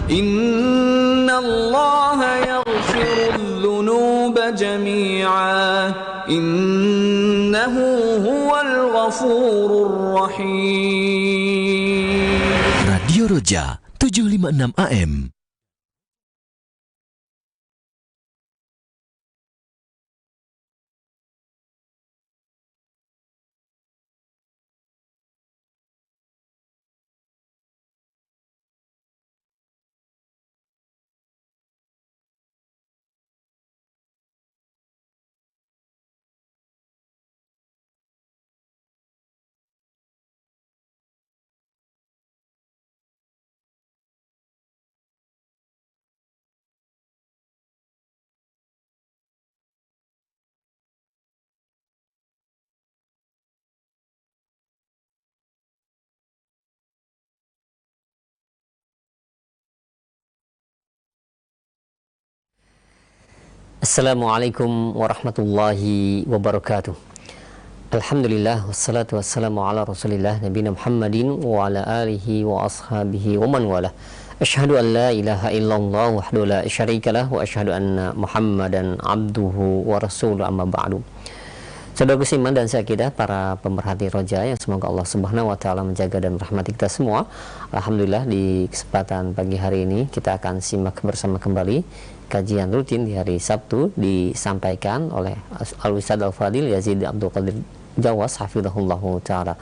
Innallaha yaghfirudz dzunuba jami'a innahu huwal ghafurur rahim. Radio Roja 756 AM. Assalamualaikum warahmatullahi wabarakatuh. Alhamdulillah wassalatu wassalamu ala Rasulillah nabiyina Muhammadin wa ala alihi wa ashabihi wa man wala. Asyhadu an la ilaha illallah wahdahu la syarikalah wa asyhadu anna Muhammadan abduhu wa rasuluhu, amma ba'du. Saudara beriman dan seakidah, para pemerhati Roja yang semoga Allah Subhanahu wa taala menjaga dan merahmati kita semua. Alhamdulillah, di kesempatan pagi hari ini kita akan simak bersama kembali kajian rutin di hari Sabtu, disampaikan oleh Al-Ustadz Al-Fadil Yazid Abdul Qadir Jawas hafizahullah ta'ala.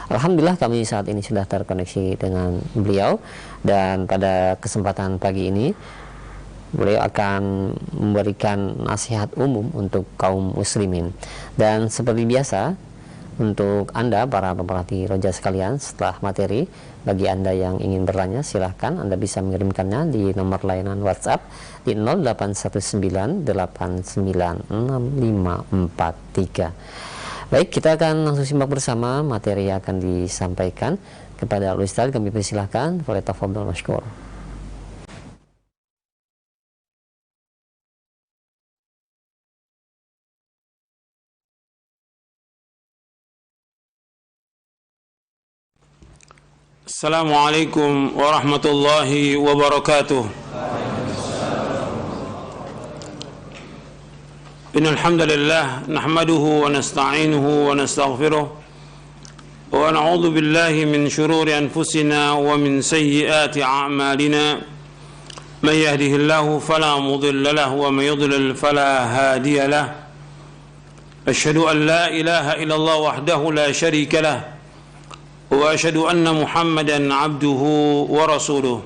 Alhamdulillah, kami saat ini sudah terkoneksi dengan beliau, dan pada kesempatan pagi ini beliau akan memberikan nasihat umum untuk kaum muslimin. Dan seperti biasa, untuk Anda para pemerhati Roja sekalian, setelah materi, bagi Anda yang ingin bertanya, silahkan Anda bisa mengirimkannya di nomor layanan WhatsApp di 0819896543. Baik, kita akan langsung simak bersama materi yang akan disampaikan. Kepada Al-Ustadz kami persilahkan, falyatafadhal mashkur. Assalamualaikum warahmatullahi wabarakatuh. Innal hamdalillah nahmaduhu wa nasta'inuhu wa nastaghfiruh wa na'udzu billahi min shururi anfusina wa min sayyiati a'malina. Man yahdihillahu fala mudilla lahu wa man yudlil fala hadiya lahu. Asyhadu an la ilaha illallah wahdahu la syarika lahu wa asyhadu anna Muhammadan abduhu wa rasuluh.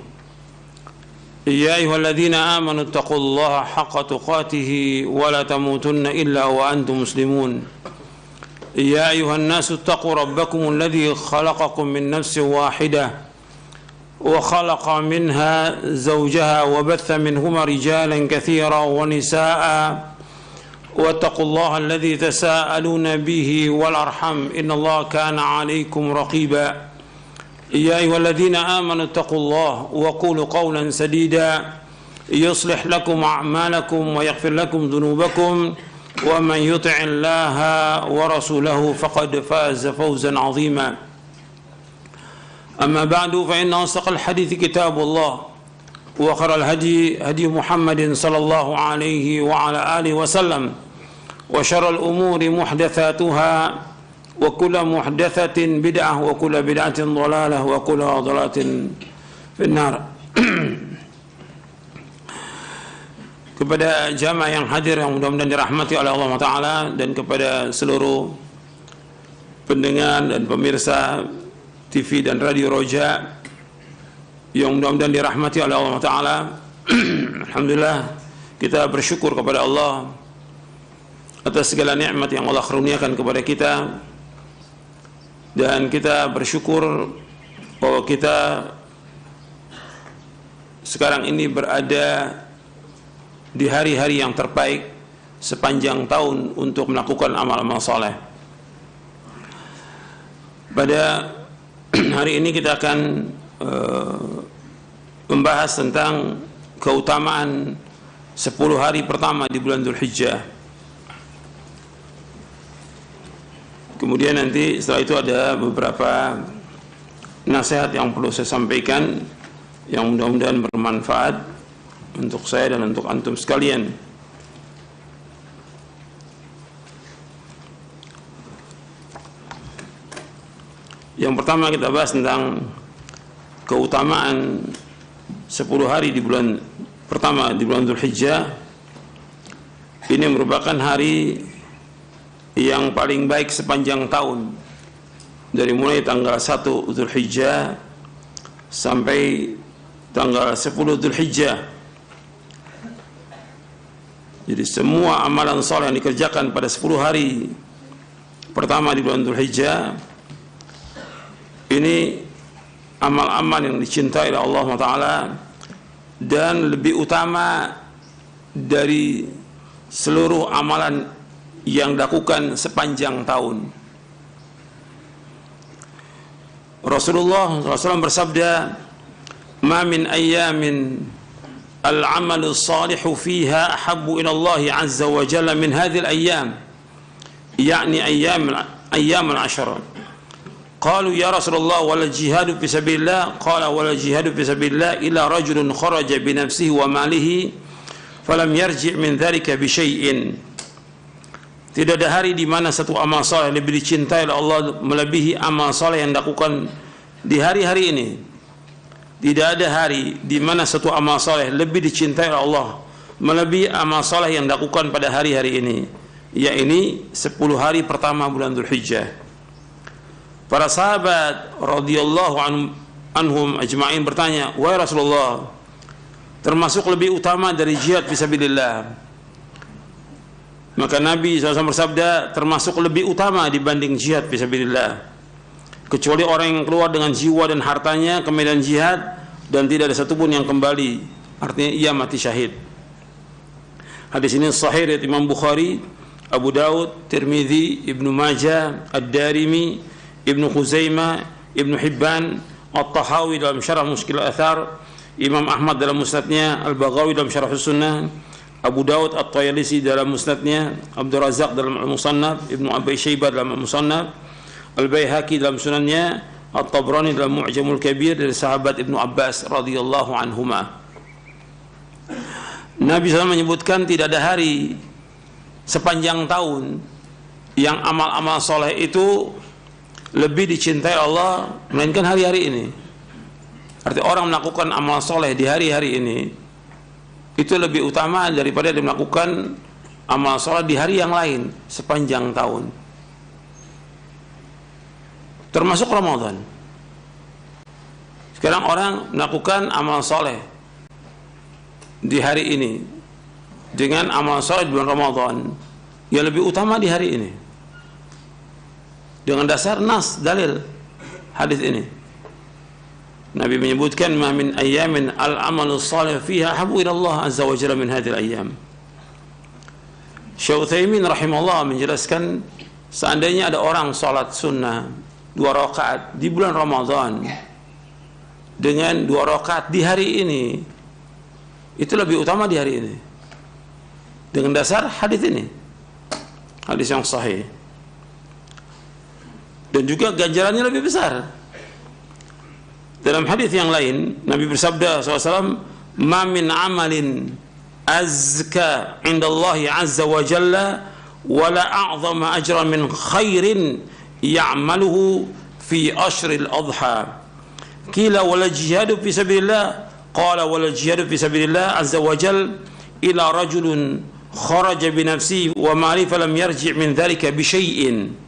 Ya ayyuhalladzina amanu taqullaha haqqa tuqatih wa la tamutunna illa wa antum muslimun. Ya ayyuhan nasu taqu rabbakum alladzi khalaqakum min nafsin wahidah wa khalaqa minha zawjaha wa batha minhuma rijalan katsiran wa nisaa'a. واتقوا الله الذي تساءلون به والأرحم إن الله كان عليكم رقيبا. يا أيها الذين آمنوا اتقوا الله وقولوا قولا سديدا يصلح لكم أعمالكم ويغفر لكم ذنوبكم ومن يطع الله ورسوله فقد فاز فوزا عظيما. أما بعد فإن أصدق الحديث كتاب الله وخير الهدي هدي محمد صلى الله عليه وعلى آله وسلم وشر الأمور محدثاتها وكل محدثة بدعة وكل بدعة ضلالة وكل ضلالة في النار. Kepada jamaah yang hadir yang mudah-mudahan dirahmati oleh Allah Ta'ala, dan kepada seluruh pendengar dan pemirsa TV dan Radio Roja yang mudah-mudahan dirahmati oleh Allah Ta'ala. Alhamdulillah, kita bersyukur kepada Allah atas segala nikmat yang Allah karuniakan kepada kita, dan kita bersyukur bahwa kita sekarang ini berada di hari-hari yang terbaik sepanjang tahun untuk melakukan amal-amal saleh. Pada hari ini kita akan membahas tentang keutamaan 10 hari pertama di bulan Dzulhijjah. Kemudian nanti setelah itu ada beberapa nasihat yang perlu saya sampaikan, yang mudah-mudahan bermanfaat untuk saya dan untuk antum sekalian. Yang pertama kita bahas tentang keutamaan 10 hari di bulan pertama di bulan Dzulhijjah. Ini merupakan hari yang paling baik sepanjang tahun, dari mulai tanggal 1 Dzulhijjah sampai tanggal 10 Dzulhijjah. Jadi semua amalan saleh yang dikerjakan pada 10 hari pertama di bulan Dzulhijjah ini amal-amal yang dicintai oleh Allah Ta'ala dan lebih utama dari seluruh amalan yang dilakukan sepanjang tahun. Rasulullah SAW bersabda, "Ma min ayyamin al-amalu salihu fiha ahabbu ila Allah azza wa jalla min hadhihi al-ayyam." Yani ayyam al-ashra. Qalu ya Rasulullah wal jihadu fi sabilillah, qala wal jihadu fi sabilillah illa rajulun kharaja bi nafsihi wa malihi falam yarji' min dhalika bi syai'in. Tidak ada hari di mana satu amal saleh lebih dicintai oleh Allah melebihi amal saleh yang dilakukan di hari-hari ini. Tidak ada hari di mana satu amal saleh lebih dicintai oleh Allah melebihi amal saleh yang dilakukan pada hari-hari ini, yaitu 10 hari pertama bulan Dzulhijjah. Para sahabat radhiyallahu anhum ajma'in bertanya, "Wahai Rasulullah, termasuk lebih utama dari jihad fisabilillah?" Maka Nabi SAW bersabda, termasuk lebih utama dibanding jihad fisabilillah, kecuali orang yang keluar dengan jiwa dan hartanya ke medan jihad dan tidak ada satupun yang kembali, artinya ia mati syahid. Hadis ini sahih dari Imam Bukhari, Abu Daud, Tirmidzi, Ibnu Majah, Ad-Darimi, Ibnu Khuzaimah, Ibnu Hibban, At-Tahawi dalam Syarah Mushkil Al-Athar, Imam Ahmad dalam Musnadnya, Al-Baghawi dalam Syarah Sunnah, Abu Daud At-Tayalisi dalam Musnadnya, Abdul Razak dalam Al-Musannaf, Ibnu Abi Syaibah dalam Al-Musannaf, Al-Baihaqi dalam Sunannya, At-Tabrani dalam Mu'jamul Kabir dari sahabat Ibnu Abbas radhiyallahu anhuma. Nabi SAW menyebutkan tidak ada hari sepanjang tahun yang amal-amal soleh itu lebih dicintai Allah melainkan hari-hari ini. Artinya orang melakukan amal soleh di hari-hari ini itu lebih utama daripada dia melakukan amal soleh di hari yang lain sepanjang tahun, termasuk Ramadan. Sekarang orang melakukan amal soleh di hari ini dengan amal soleh di bulan Ramadan yang lebih utama di hari ini, dengan dasar nas dalil hadis ini. Nabi menyebutkan, "Ma min ayyamin al-amalu salih fiha habu ila Allah azza wa jalla min hadhihi al-ayyam." Syekh Utsaimin rahimahullah menjelaskan, seandainya ada orang salat sunnah 2 rakaat di bulan Ramadan dengan 2 rakaat di hari ini, itu lebih utama di hari ini dengan dasar hadis ini, hadis yang sahih, dan juga ganjarannya lebih besar. Dalam hadis yang lain Nabi bersabda SAW, "Ma min amalin azka indallahi azza wa jalla wala a'zama ajran min khairin ya'maluhu fi ashril adha." Qila wala jihadu fi sabilillah, qala wala jihadu fi sabilillah azza wa jalla ila rajulun kharaja bi nafsihi wa mali falam yarji' min dhalika bi syai'in.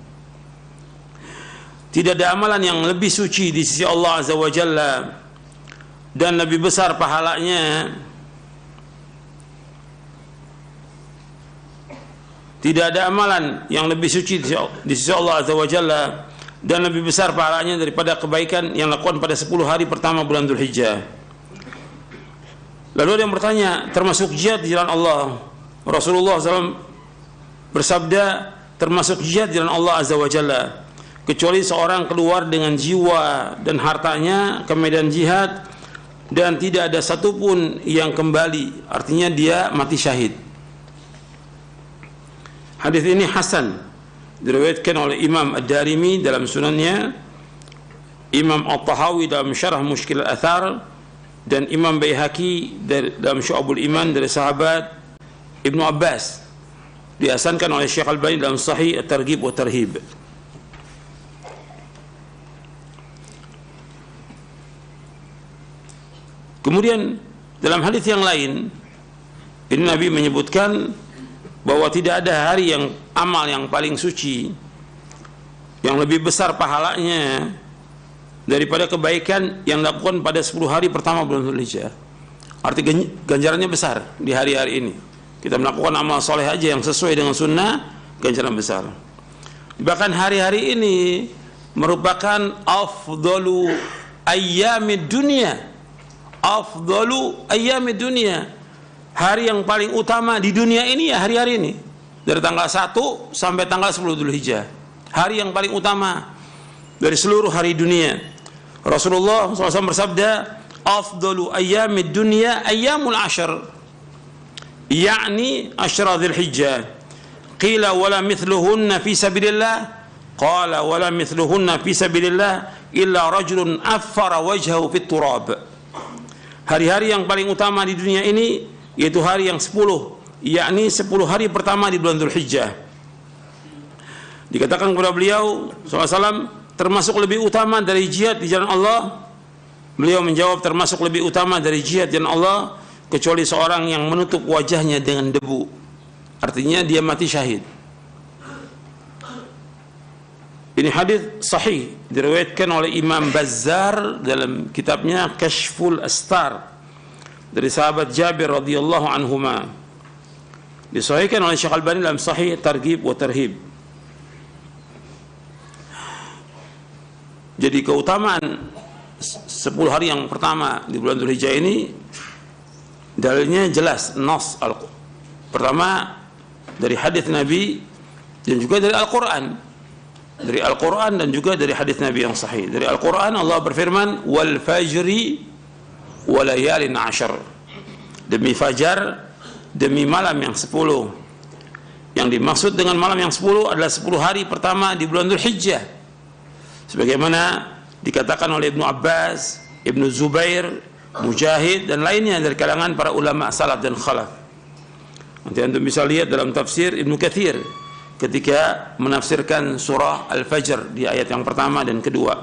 Tidak ada amalan yang lebih suci di sisi Allah azza wa jalla dan lebih besar pahalanya, tidak ada amalan yang lebih suci di sisi Allah azza wa jalla dan lebih besar pahalanya daripada kebaikan yang dilakukan pada 10 hari pertama bulan Dzulhijjah. Lalu ada yang bertanya, termasuk jihad di jalan Allah? Rasulullah SAW bersabda, termasuk jihad di jalan Allah azza wa jalla, kecuali seorang keluar dengan jiwa dan hartanya ke medan jihad dan tidak ada satupun yang kembali, artinya dia mati syahid. Hadis ini hasan, diriwayatkan oleh Imam Ad-Darimi dalam sunannya, Imam At-Tahawi dalam Syarah Mushkil Al-Athar, dan Imam Baihaqi dalam Syu'abul Iman dari sahabat Ibnu Abbas, dihasankan oleh Syekh Al-Albani dalam Sahih At-Targhib wa Tarhib. Kemudian dalam hadis yang lain ini Nabi menyebutkan bahwa tidak ada hari yang amal yang paling suci, yang lebih besar pahalanya daripada kebaikan yang dilakukan pada 10 hari pertama bulan Dzulhijjah. Arti ganjarannya besar di hari-hari ini. Kita melakukan amal soleh aja yang sesuai dengan sunnah, ganjaran besar. Bahkan hari-hari ini merupakan afdalu ayyamid dunia. Afdalu ayyamid dunia. Hari yang paling utama di dunia ini ya hari-hari ini. Dari tanggal 1 sampai tanggal 10 Dzulhijjah. Hari yang paling utama dari seluruh hari dunia. Rasulullah SAW bersabda, afdalu ayyamid dunya ayyamul ashr, yakni asyra Dzulhijjah. Qila wala mithluhunna fi sabilillah, qala wala mithluhunna fi sabilillah illa rajulun affara wajhahu fit turab. Hari-hari yang paling utama di dunia ini yaitu hari yang 10, yakni 10 hari pertama di bulan Dzulhijjah. Dikatakan kepada beliau SAW, termasuk lebih utama dari jihad di jalan Allah. Beliau menjawab, termasuk lebih utama dari jihad di jalan Allah kecuali seorang yang menutup wajahnya dengan debu. Artinya dia mati syahid. Ini hadis sahih, diriwayatkan oleh Imam Bazzar dalam kitabnya Kashful Astar dari sahabat Jabir radhiyallahu anhuma. Disahihkan oleh Syekh Al-Albani dalam Sahih Targhib wa Tarhib. Jadi keutamaan 10 hari yang pertama di bulan Dzulhijjah ini dalilnya jelas, nas pertama dari hadis Nabi dan juga dari Al-Qur'an. Dari Al-Quran dan juga dari hadis Nabi yang sahih. Dari Al-Quran Allah berfirman, wal fajri walayalin ashar, demi fajar, demi malam yang 10. Yang dimaksud dengan malam yang 10 adalah 10 hari pertama di bulan Dzulhijjah, sebagaimana dikatakan oleh Ibnu Abbas, Ibnu Zubair, Mujahid dan lainnya dari kalangan para ulama salaf dan khalaf. Nanti antum bisa lihat dalam tafsir Ibnu Katsir ketika menafsirkan surah Al-Fajr di ayat yang pertama dan kedua.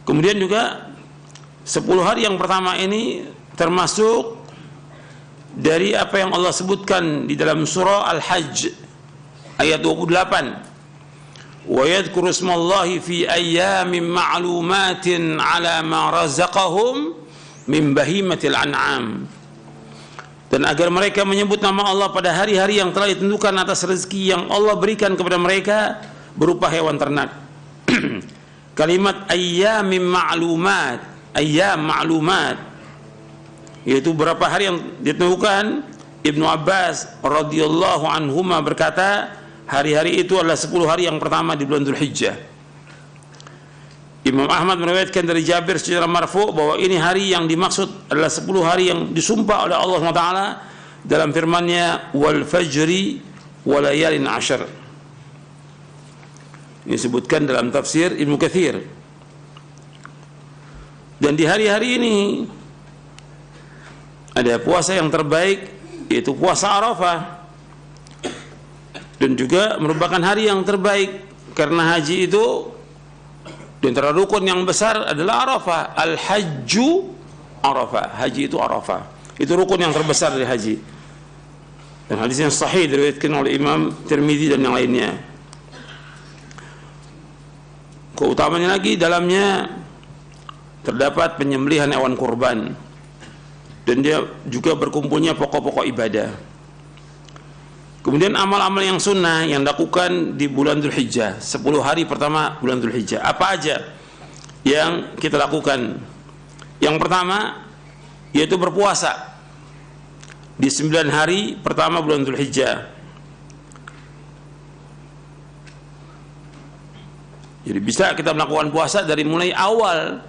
Kemudian juga 10 hari yang pertama ini termasuk dari apa yang Allah sebutkan di dalam surah Al-Hajj ayat 28. Wa yadhkuru ismallahi fi ayyamin ma'lumatin 'ala ma razaqahum min bahimatil an'am. Dan agar mereka menyebut nama Allah pada hari-hari yang telah ditentukan atas rezeki yang Allah berikan kepada mereka berupa hewan ternak. Kalimat ayyamin ma'lumat, ayyam ma'lumat, yaitu berapa hari yang ditentukan. Ibnu Abbas radhiyallahu anhuma berkata, hari-hari itu adalah 10 hari yang pertama di bulan Dzulhijjah. Imam Ahmad meriwayatkan dari Jabir secara marfu bahwa ini hari yang dimaksud adalah 10 hari yang disumpah oleh Allah SWT dalam firman-Nya wal fajri walayalin ashar. Ini disebutkan dalam tafsir Ibnu Katsir. Dan di hari-hari ini ada puasa yang terbaik, yaitu puasa Arafah, dan juga merupakan hari yang terbaik karena haji itu di antara rukun yang besar adalah Arafah. Al-Hajju Arafah. Haji itu Arafah. Itu rukun yang terbesar dari haji. Dan hadis yang sahih diriwayatkan oleh Imam Tirmidzi dan yang lainnya. Keutamanya lagi dalamnya terdapat penyembelihan hewan kurban. Dan dia juga berkumpulnya pokok-pokok ibadah. Kemudian amal-amal yang sunnah yang dilakukan di bulan Dzulhijjah, 10 hari pertama bulan Dzulhijjah. Apa aja yang kita lakukan? Yang pertama yaitu berpuasa di 9 hari pertama bulan Dzulhijjah. Jadi bisa kita melakukan puasa dari mulai awal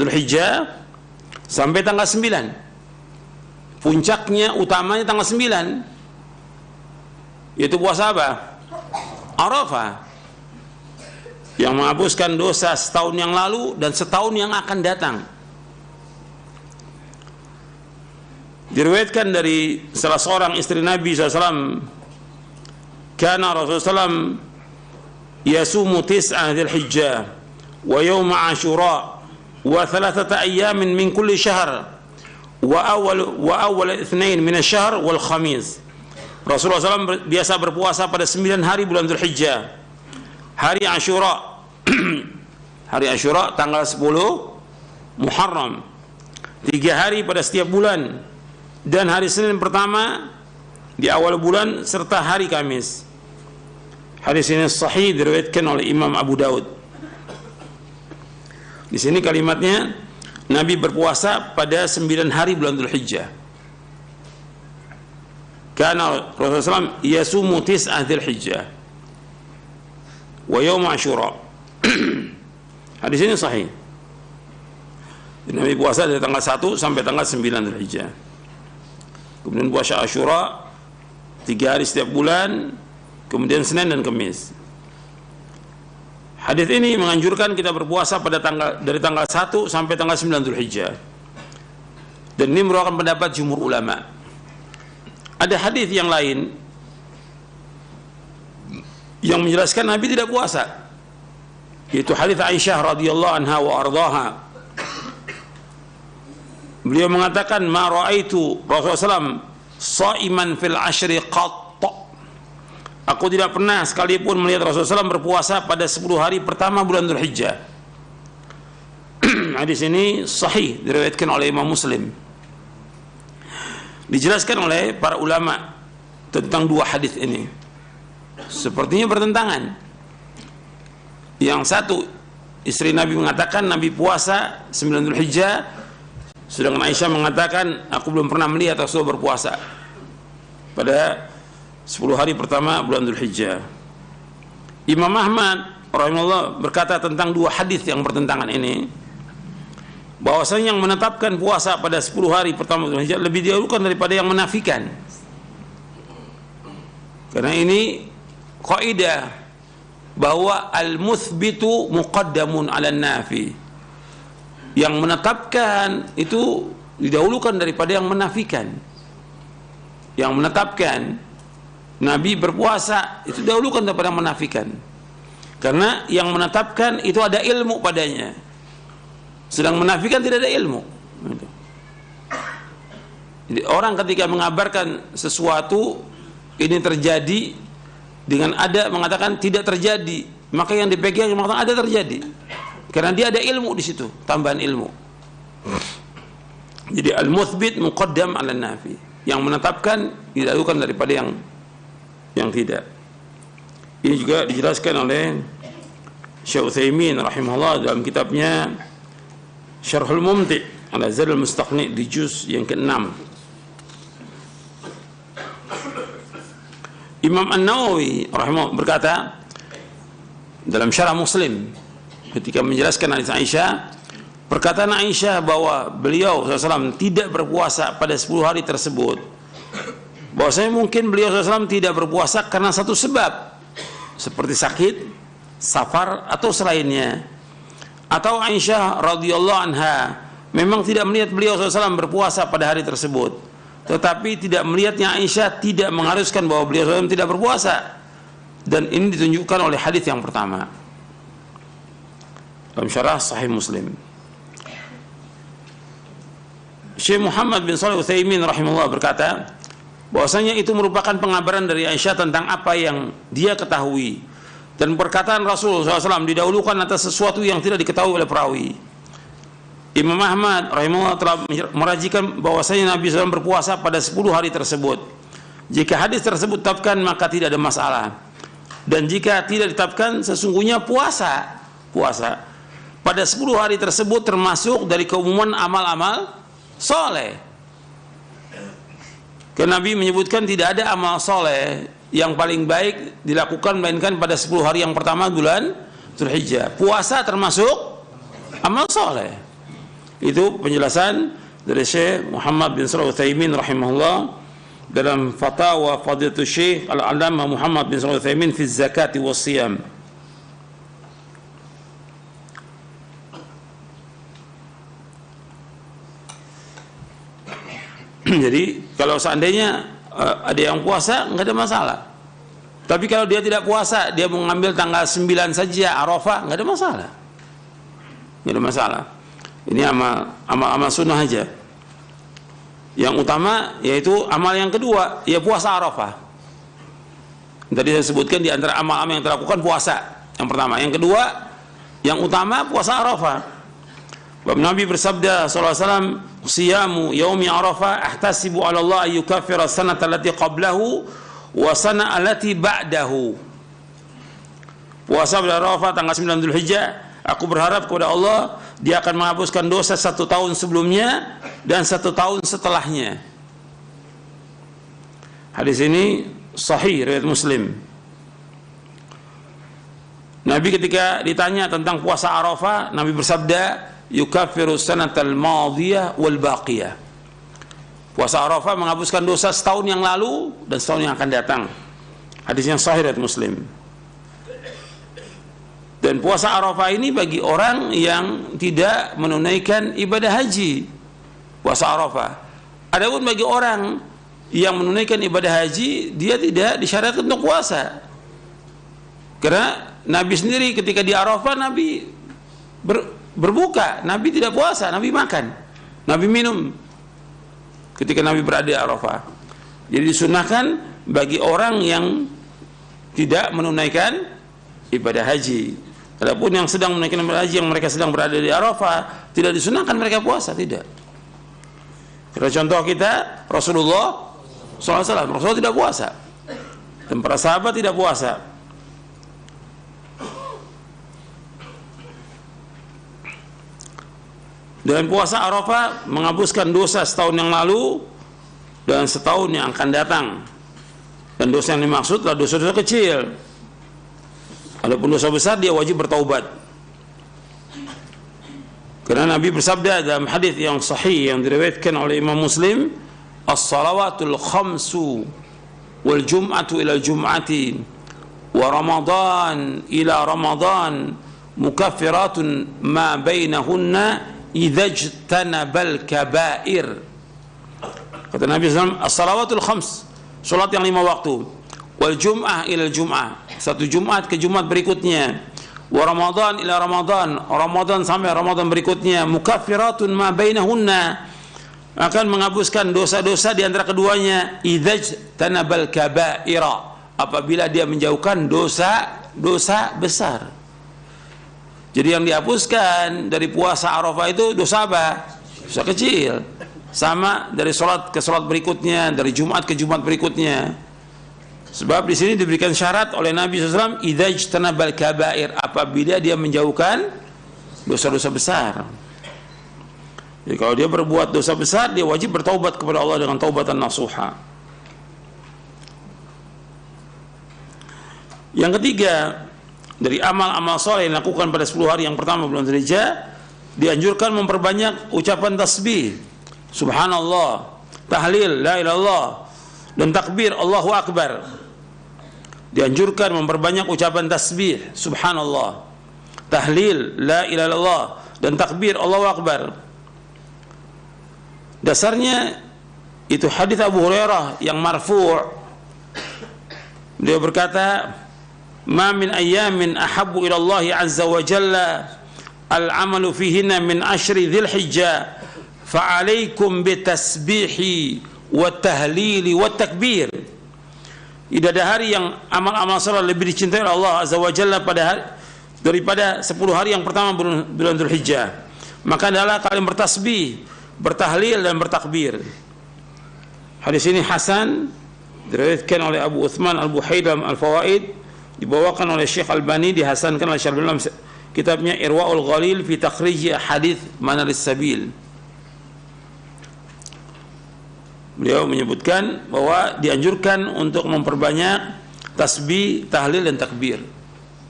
Dzulhijjah sampai tanggal 9. Puncaknya, utamanya tanggal 9. Yaitu puasa apa? Arafah. yang menghapuskan dosa setahun yang lalu dan setahun yang akan datang. Diriwayatkan dari salah seorang istri Nabi SAW, kana Rasulullah SAW yasumu tis'a dzulhijjah wa yawma asyura wa thalathata ayyamin min kulli syahr wa awal itsnain min asy-syahr wal khamis. Rasulullah SAW biasa berpuasa pada 9 hari bulan Dzulhijjah, hari Asyura hari Asyura tanggal 10 Muharram, 3 hari pada setiap bulan, dan hari Senin pertama di awal bulan serta hari Kamis. Hadis ini sahih, diriwayatkan oleh Imam Abu Daud. Di sini kalimatnya Nabi berpuasa pada 9 hari bulan Dzulhijjah. Karena Rasulullah SAW yasumu tis'a Dzulhijjah wa yawm Asyura. Hadis ini sahih. Nabi puasa dari tanggal 1 sampai tanggal 9 Dzulhijjah. Kemudian puasa Asyura 3 hari setiap bulan, kemudian Senin dan Kamis. Hadis ini menganjurkan kita berpuasa pada dari tanggal 1 sampai tanggal 9 Dzulhijjah. Dan ini merupakan pendapat jumhur ulama. Ada hadis yang lain yang menjelaskan Nabi tidak puasa, yaitu hadis Aisyah radhiyallahu anha wa ardhaha. Beliau mengatakan, ma ra'aitu Rasulullah SAW sha'iman fil ashri qat. Aku tidak pernah sekalipun melihat Rasulullah SAW berpuasa pada 10 hari pertama bulan Dzulhijjah. Hadis ini sahih, diriwayatkan oleh Imam Muslim. Dijelaskan oleh para ulama tentang dua hadis ini. Sepertinya bertentangan. Yang satu, istri Nabi mengatakan Nabi puasa 9 Dzulhijjah, sedangkan Aisyah mengatakan aku belum pernah melihat Rasulullah berpuasa pada 10 hari pertama bulan Dzulhijjah. Imam Ahmad rahimahullah berkata tentang dua hadis yang bertentangan ini, bahwasanya yang menetapkan puasa pada 10 hari pertama Dzulhijjah lebih didahulukan daripada yang menafikan. Karena ini kaidah bahwa al-muthbitu muqaddamun 'ala nafi. Yang menetapkan itu didahulukan daripada yang menafikan. Yang menetapkan Nabi berpuasa itu dahulukan daripada yang menafikan. Karena yang menetapkan itu ada ilmu padanya, sedang menafikan tidak ada ilmu. Jadi orang ketika mengabarkan sesuatu ini terjadi dengan ada mengatakan tidak terjadi, maka yang dipegang mengatakan ada terjadi. Karena dia ada ilmu di situ, tambahan ilmu. Jadi al-muthbit muqaddam 'ala nafi. Yang menetapkan didahulukan daripada yang tidak. Ini juga dijelaskan oleh Syekh Utsaimin rahimahullah dalam kitabnya Syarhul Mumti' 'ala Zadul Mustaqni' di juz yang ke-6. Imam An-Nawawi rahimahullah berkata dalam Syarah Muslim ketika menjelaskan hadis Aisyah, perkataan Aisyah bahwa beliau SAW tidak berpuasa pada 10 hari tersebut, bahwasanya mungkin beliau SAW tidak berpuasa karena satu sebab, seperti sakit, safar atau selainnya, atau Aisyah radhiyallahu anha memang tidak melihat beliau SAW berpuasa pada hari tersebut, tetapi tidak melihatnya Aisyah tidak mengharuskan bahwa beliau SAW tidak berpuasa. Dan ini ditunjukkan oleh hadis yang pertama dalam syarah Sahih Muslim. Syekh Muhammad bin Shalih Utsaimin rahimahullah berkata bahwasanya itu merupakan pengabaran dari Aisyah tentang apa yang dia ketahui, dan perkataan Rasulullah SAW didahulukan atas sesuatu yang tidak diketahui oleh perawi. Imam Ahmad rahimahullah telah merajikan bahwasanya Nabi SAW berpuasa pada 10 hari tersebut. Jika hadis tersebut ditetapkan maka tidak ada masalah, dan jika tidak ditetapkan sesungguhnya puasa pada 10 hari tersebut termasuk dari keumuman amal-amal soleh. Karena Nabi menyebutkan tidak ada amal soleh yang paling baik dilakukan melainkan pada 10 hari yang pertama bulan Dzulhijjah. Puasa termasuk amal soleh. Itu penjelasan dari Syekh Muhammad bin Shalih Utsaimin rahimahullah dalam Fatawa Fadilatul Syekh Al-Allamah Muhammad bin Shalih Utsaimin fi Zakati was Siyam. Jadi kalau seandainya ada yang puasa nggak ada masalah. Tapi kalau dia tidak puasa, dia mengambil tanggal 9 saja Arafah, nggak ada masalah. Nggak ada masalah. Ini amal sunnah aja. Yang utama yaitu amal yang kedua, ya puasa Arafah. Tadi saya sebutkan di antara amal-amal yang terlakukan puasa. Yang pertama, yang kedua, yang utama puasa Arafah. Bapak Nabi bersabda sallallahu alaihi wasallam, "Siyamu yaumi Arafah ahtasibu 'ala Allah an yukaffira sanata allati qablahu wa sana allati ba'dahu." Puasa pada Arafah tanggal 9 Dzulhijjah, aku berharap kepada Allah dia akan menghapuskan dosa 1 tahun sebelumnya dan 1 tahun setelahnya. Hadis ini sahih riwayat Muslim. Nabi ketika ditanya tentang puasa Arafah, Nabi bersabda, "Yukaffiru sanatal madiyah wal baqiyah." Puasa Arafah menghapuskan dosa setahun yang lalu dan setahun yang akan datang. Hadis yang sahih riwayat Muslim. Dan puasa Arafah ini bagi orang yang tidak menunaikan ibadah haji. Puasa Arafah. Adapun bagi orang yang menunaikan ibadah haji, dia tidak disyaratkan untuk puasa. Karena Nabi sendiri ketika di Arafah, Nabi berbuka, Nabi tidak puasa, Nabi makan, Nabi minum ketika Nabi berada di Arafah. Jadi disunahkan bagi orang yang tidak menunaikan ibadah haji. Adapun yang sedang menunaikan ibadah haji, yang mereka sedang berada di Arafah, tidak disunahkan mereka puasa, tidak. Kita contoh kita Rasulullah SAW, Rasulullah tidak puasa dan para sahabat tidak puasa. Dan puasa Arafah menghapuskan dosa setahun yang lalu dan setahun yang akan datang. Dan dosa yang dimaksud adalah dosa-dosa kecil. Adapun dosa besar dia wajib bertaubat. Karena Nabi bersabda dalam hadis yang sahih yang diriwayatkan oleh Imam Muslim, "As-salawatul khamsu wal jum'atu ila jum'ati wa Ramadan ila Ramadan mukaffiratun ma bainahunna idza ijtanabal kaba'ir." Kata Nabi SAW, "As-salawatul khams," salat yang 5 waktu, wal jum'ah ila jum'ah, satu Jumat ke Jumat berikutnya, wa Ramadan ila Ramadan, Ramadan sampai Ramadan berikutnya, mukaffiratun ma bainahunna, akan menghapuskan dosa-dosa di antara keduanya, idza ijtanabal kaba'ira, apabila dia menjauhkan dosa besar. Jadi yang dihapuskan dari puasa Arafah itu dosa apa? Dosa kecil. Sama dari sholat ke sholat berikutnya, dari Jumat ke Jumat berikutnya. Sebab di sini diberikan syarat oleh Nabi SAW, idza ijtanabal kaba'ir, apabila dia menjauhkan dosa-dosa besar. Jadi kalau dia berbuat dosa besar, dia wajib bertaubat kepada Allah dengan taubatan nasuha. Yang ketiga, dari amal-amal soleh yang dilakukan pada 10 hari yang pertama bulan Dzulhijjah, dianjurkan memperbanyak ucapan tasbih, subhanallah, tahlil, la ilallah, dan takbir, Allahu Akbar. Dianjurkan memperbanyak ucapan tasbih, subhanallah, tahlil, la ilallah, dan takbir, Allahu Akbar. Dasarnya itu hadis Abu Hurairah yang marfu'. Dia berkata, "Ma min ayyamin ahabbu ila Allah azza wa jalla al-amalu fihinna min ashri Dzulhijjah fa 'alaikum bitasbihi wa tahlili wa takbir." Tidak ada hari yang amal-amal salat lebih dicintai oleh Allah azza wa jalla daripada 10 hari yang pertama bulan Dzulhijjah. Maka adalah kalian bertasbih, bertahlil dan bertakbir. Hadis ini hasan, diriwayatkan oleh Abu Uthman Al-Buhaidam Al-Fawaid, dibawakan oleh Syekh Albani, dihasankan oleh Syekh dalam kitabnya Irwaul Ghalil fi takhrij hadits Manaris Sabil. Beliau menyebutkan bahwa dianjurkan untuk memperbanyak tasbih, tahlil dan takbir.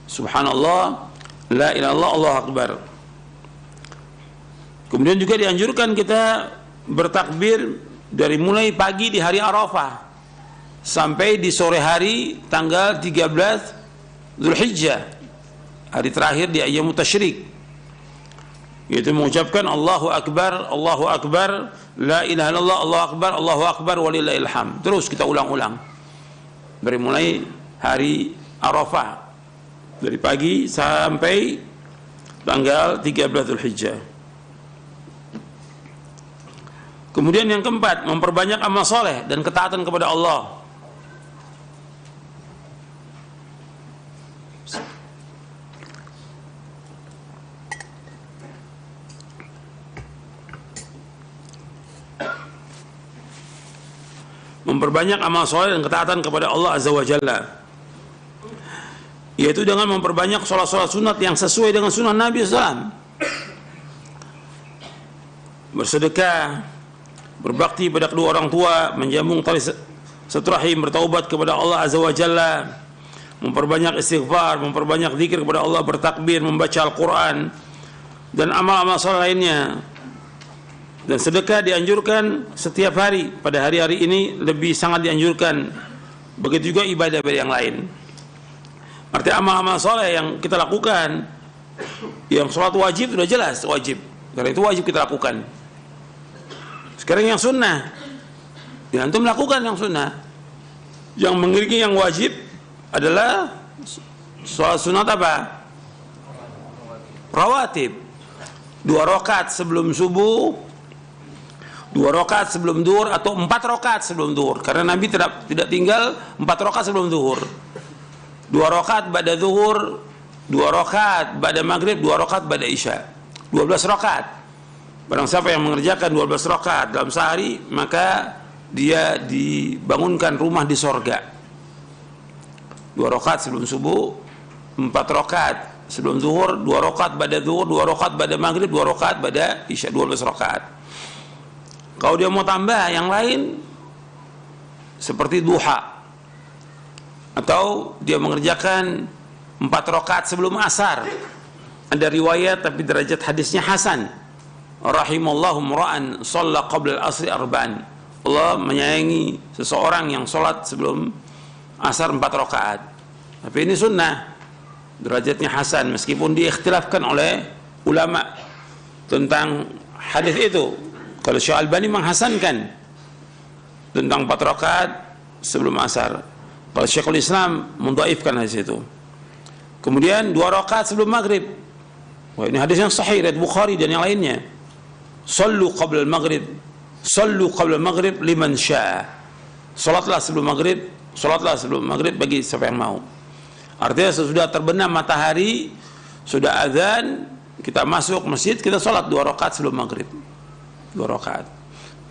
Subhanallah, la ilaha illallah, Allahu Akbar. Kemudian juga dianjurkan kita bertakbir dari mulai pagi di hari Arafah sampai di sore hari tanggal 13 Dzulhijjah, hari terakhir di ayyamut tasyrik. yaitu mengucapkan Allahu Akbar, la ilaha illallah, Allahu Akbar, walillahil hamd. Terus kita ulang-ulang dari mulai hari Arafah, dari pagi sampai tanggal 13 Dzulhijjah. Kemudian yang keempat, memperbanyak amal soleh dan ketaatan kepada Allah. Memperbanyak amal soleh dan ketaatan kepada Allah Azza wa Jalla, yaitu dengan memperbanyak sholat-sholat sunat yang sesuai dengan sunnah Nabi SAW, bersedekah, berbakti pada kedua orang tua, menjambung tali silaturahim, bertaubat kepada Allah Azza wa Jalla, memperbanyak istighfar, memperbanyak zikir kepada Allah, bertakbir, membaca Al-Quran, dan amal-amal soleh lainnya. Dan sedekah dianjurkan setiap hari. Pada hari-hari ini lebih sangat dianjurkan. Begitu juga ibadah-ibadah yang lain. Artinya amal-amal soleh yang kita lakukan, yang sholat wajib sudah jelas wajib, karena itu wajib kita lakukan. Sekarang yang sunnah, ya antum melakukan yang sunnah. Yang mengiringi yang wajib adalah sholat sunat apa? Rawatib. 2 rakaat sebelum subuh, 2 rakaat sebelum duhur, atau 4 rakaat sebelum duhur. Karena Nabi tidak tinggal 4 rakaat sebelum duhur. 2 rakaat pada duhur, 2 rakaat pada maghrib, 2 rakaat pada isya. 12 rakaat. Barang siapa yang mengerjakan 12 rakaat dalam sehari, maka dia dibangunkan rumah di sorga. 2 rakaat sebelum subuh, 4 rakaat sebelum zuhur, 2 rakaat pada zuhur, 2 rakaat pada maghrib, 2 rakaat pada isya, 12 rakaat. Kalau dia mau tambah yang lain seperti duha, atau dia mengerjakan 4 rakaat sebelum asar. Ada riwayat tapi derajat hadisnya hasan. Rahimallahu mura'an shalla qabla al-asri arba'an. Allah menyayangi seseorang yang sholat sebelum asar 4 rakaat. Tapi ini sunnah, derajatnya hasan, meskipun diikhtilafkan oleh ulama tentang hadis itu. Kalau Syekh Albani menghasankan tentang 4 rakaat sebelum asar. Kalau Syekhul Islam mendhaifkan hadis itu. Kemudian 2 rakaat sebelum maghrib. Wah, ini hadis yang sahih riwayat Bukhari dan yang lainnya. Sallu qabla al-maghrib, sallu qabla al-maghrib liman syaa. Salatlah sebelum maghrib bagi siapa yang mau. Artinya sesudah terbenam matahari, sudah azan, kita masuk masjid, kita salat 2 rakaat sebelum maghrib. 2 rakaat.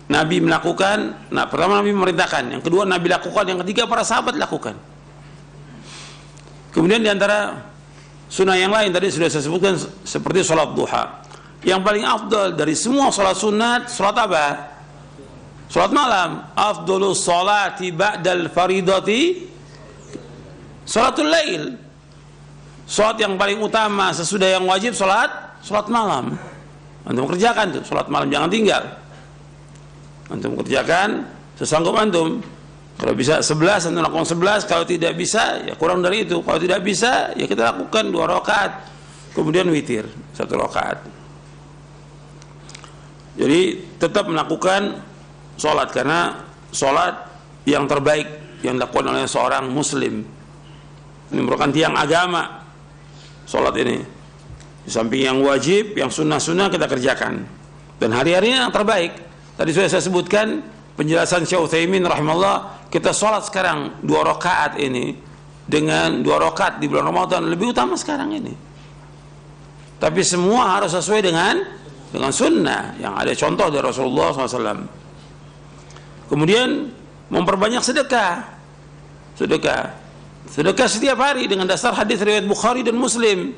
Nabi melakukan, pertama Nabi memerintahkan, yang kedua Nabi lakukan, yang ketiga para sahabat lakukan. Kemudian diantara sunnah yang lain tadi sudah saya sebutkan seperti sholat duha. Yang paling afdal dari semua sholat sunat, sholat apa? Sholat malam. Afdalus sholati ba'dal faridati sholatul lail. Sholat yang paling utama sesudah yang wajib sholat malam. Antum kerjakan tuh sholat malam, jangan tinggal. Antum kerjakan sesanggup antum. Kalau bisa 11, antum lakukan 11. Kalau tidak bisa, ya kurang dari itu. Kalau tidak bisa, ya kita lakukan 2 rakaat. Kemudian witir 1 rakaat. Jadi tetap melakukan sholat, karena sholat yang terbaik yang dilakukan oleh seorang muslim. Ini merupakan tiang agama. Sholat ini, di samping yang wajib, yang sunnah-sunnah kita kerjakan. Dan hari-harinya yang terbaik. Tadi sudah saya sebutkan penjelasan Syekh Utsaimin rahimahullah. Kita sholat sekarang 2 rakaat ini dengan 2 rakaat di bulan Ramadan lebih utama sekarang ini. Tapi semua harus sesuai dengan sunnah yang ada contoh dari Rasulullah SAW. Kemudian memperbanyak sedekah setiap hari dengan dasar hadis riwayat Bukhari dan Muslim.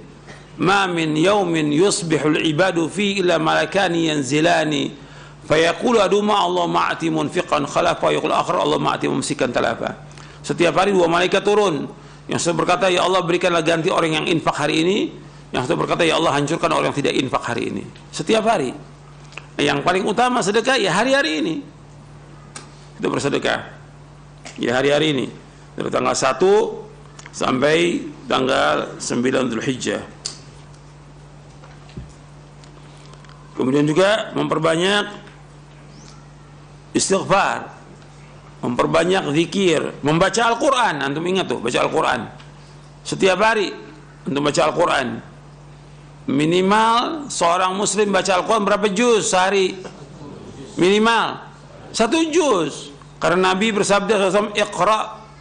Ma min yaumin yusbihul ibadu fi illa malakani yanzilani fayaqulu aduma Allah ma'ati munfiqan khalafa yaqul akhar Allah ma'ati mumsikan talafa. Setiap hari 2 malaikat turun, yang satu berkata ya Allah berikanlah ganti orang yang infak hari ini, yang satu berkata ya Allah hancurkan orang yang tidak infak hari ini. Setiap hari. Yang paling utama sedekah ya hari-hari ini kita bersedekah, ya hari-hari ini dari tanggal 1 sampai tanggal 9 Dzulhijjah. Kemudian juga memperbanyak istighfar, memperbanyak zikir, membaca Al-Quran. Antum ingat tuh, baca Al-Quran setiap hari. Untuk baca Al-Quran minimal seorang muslim baca Al-Quran berapa juz sehari? Minimal 1 juz. Karena Nabi bersabda SAW,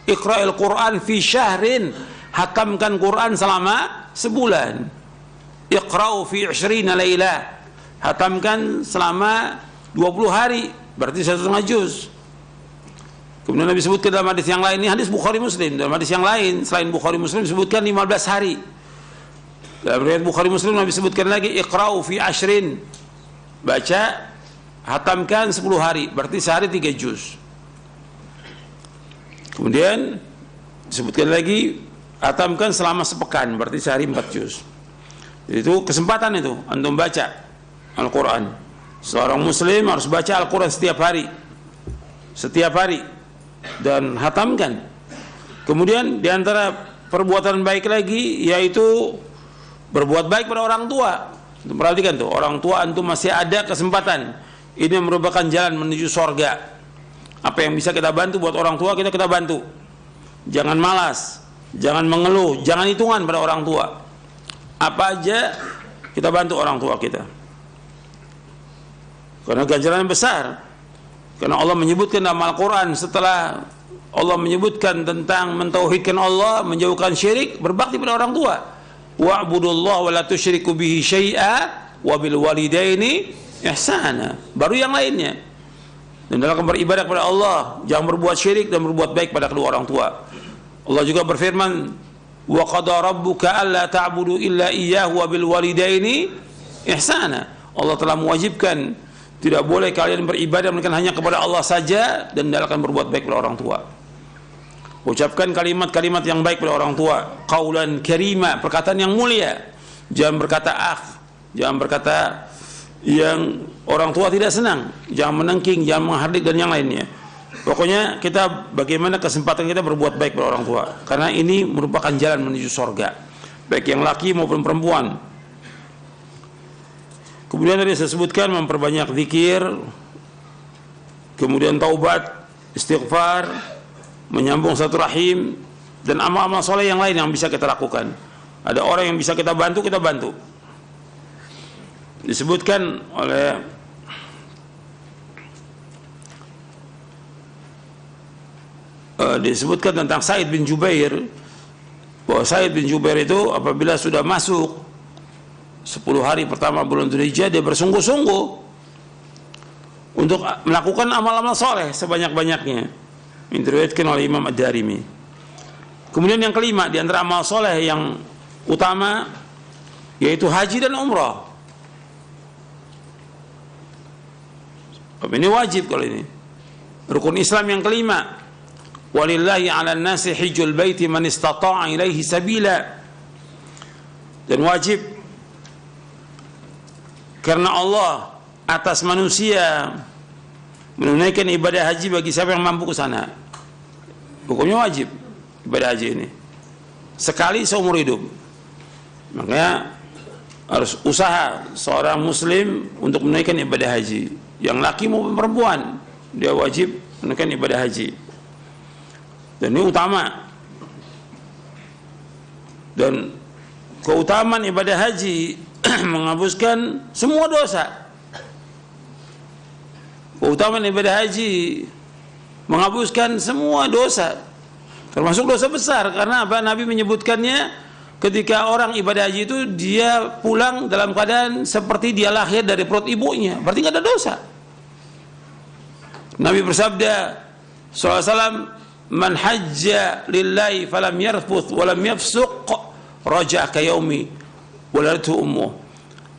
Iqra'il Quran fi syahrin, hatamkan Quran selama sebulan. Iqra'u fi 20 laylah, hatamkan selama 20 hari, berarti 1,5 juz. Kemudian Nabi sebutkan dalam hadis yang lain, ini hadis Bukhari Muslim, dalam hadis yang lain selain Bukhari Muslim disebutkan 15 hari. Dalam riwayat Bukhari Muslim Nabi sebutkan lagi, Iqra'u fi 20, baca, hatamkan 10 hari, berarti sehari 3 juz. Kemudian disebutkan lagi, hatamkan selama sepekan, berarti sehari 4 juz. Itu kesempatan itu antum baca Al-Quran. Seorang muslim harus baca Al-Quran setiap hari, dan hatamkan. Kemudian diantara perbuatan baik lagi yaitu berbuat baik pada orang tua. Perhatikan tuh, orang tua antum masih ada kesempatan. Ini merupakan jalan menuju sorga. Apa yang bisa kita bantu buat orang tua, kita bantu. Jangan malas, jangan mengeluh, jangan hitungan pada orang tua. Apa aja kita bantu orang tua kita, karena ganjarannya besar. Karena Allah menyebutkan dalam Al-Quran, setelah Allah menyebutkan tentang mentauhidkan Allah, menjauhkan syirik, berbakti pada orang tua. Wa'budullaha wa la tusyriku bihi syai'a wa bil walidaini ihsana. Baru yang lainnya. Dan dalam beribadah kepada Allah, jangan berbuat syirik dan berbuat baik pada kedua orang tua. Allah juga berfirman, wa qada rabbuka alla ta'budu illa iyyahu wa bil walidaini ihsana. Allah telah mewajibkan tidak boleh kalian beribadah melainkan hanya kepada Allah saja, dan hendaklah berbuat baik kepada orang tua. Ucapkan kalimat-kalimat yang baik pada orang tua, qaulan karima, perkataan yang mulia. Jangan berkata jangan berkata yang orang tua tidak senang, jangan menengking, jangan menghardik dan yang lainnya. Pokoknya kita bagaimana kesempatan kita berbuat baik pada orang tua, karena ini merupakan jalan menuju surga, baik yang laki maupun perempuan. Kemudian tadi saya sebutkan memperbanyak zikir, kemudian taubat, istighfar, menyambung satu rahim, dan amal-amal soleh yang lain yang bisa kita lakukan. Ada orang yang bisa kita bantu, kita bantu. Disebutkan oleh disebutkan tentang Sa'id bin Jubair, bahwa Sa'id bin Jubair itu apabila sudah masuk 10 hari pertama bulan Dzulhijjah, dia bersungguh-sungguh untuk melakukan amal-amal soleh sebanyak-banyaknya. Diriwayatkan oleh Imam Ad-Darimi. Kemudian yang kelima di antara amal soleh yang utama yaitu haji dan umrah. Ini wajib kalau ini. Rukun Islam yang kelima, walillahi 'alan nasi hijjul baiti man istata'a ilaihi sabila. Dan wajib karena Allah atas manusia menunaikan ibadah haji bagi siapa yang mampu ke sana. Hukumnya wajib ibadah haji ini sekali seumur hidup. Makanya harus usaha seorang muslim untuk menunaikan ibadah haji, yang laki maupun perempuan, dia wajib menunaikan ibadah haji. Dan ini utama. Dan keutamaan ibadah haji menghapuskan semua dosa. Keutamaan ibadah haji menghapuskan semua dosa, termasuk dosa besar. Karena apa? Nabi menyebutkannya ketika orang ibadah haji itu dia pulang dalam keadaan seperti dia lahir dari perut ibunya, berarti nggak ada dosa. Nabi bersabda sallallahu alaihi wasallam, man hajja lillahi falam yarfuth walam yafsuq raja'a ka yaumi waladatu ummuh.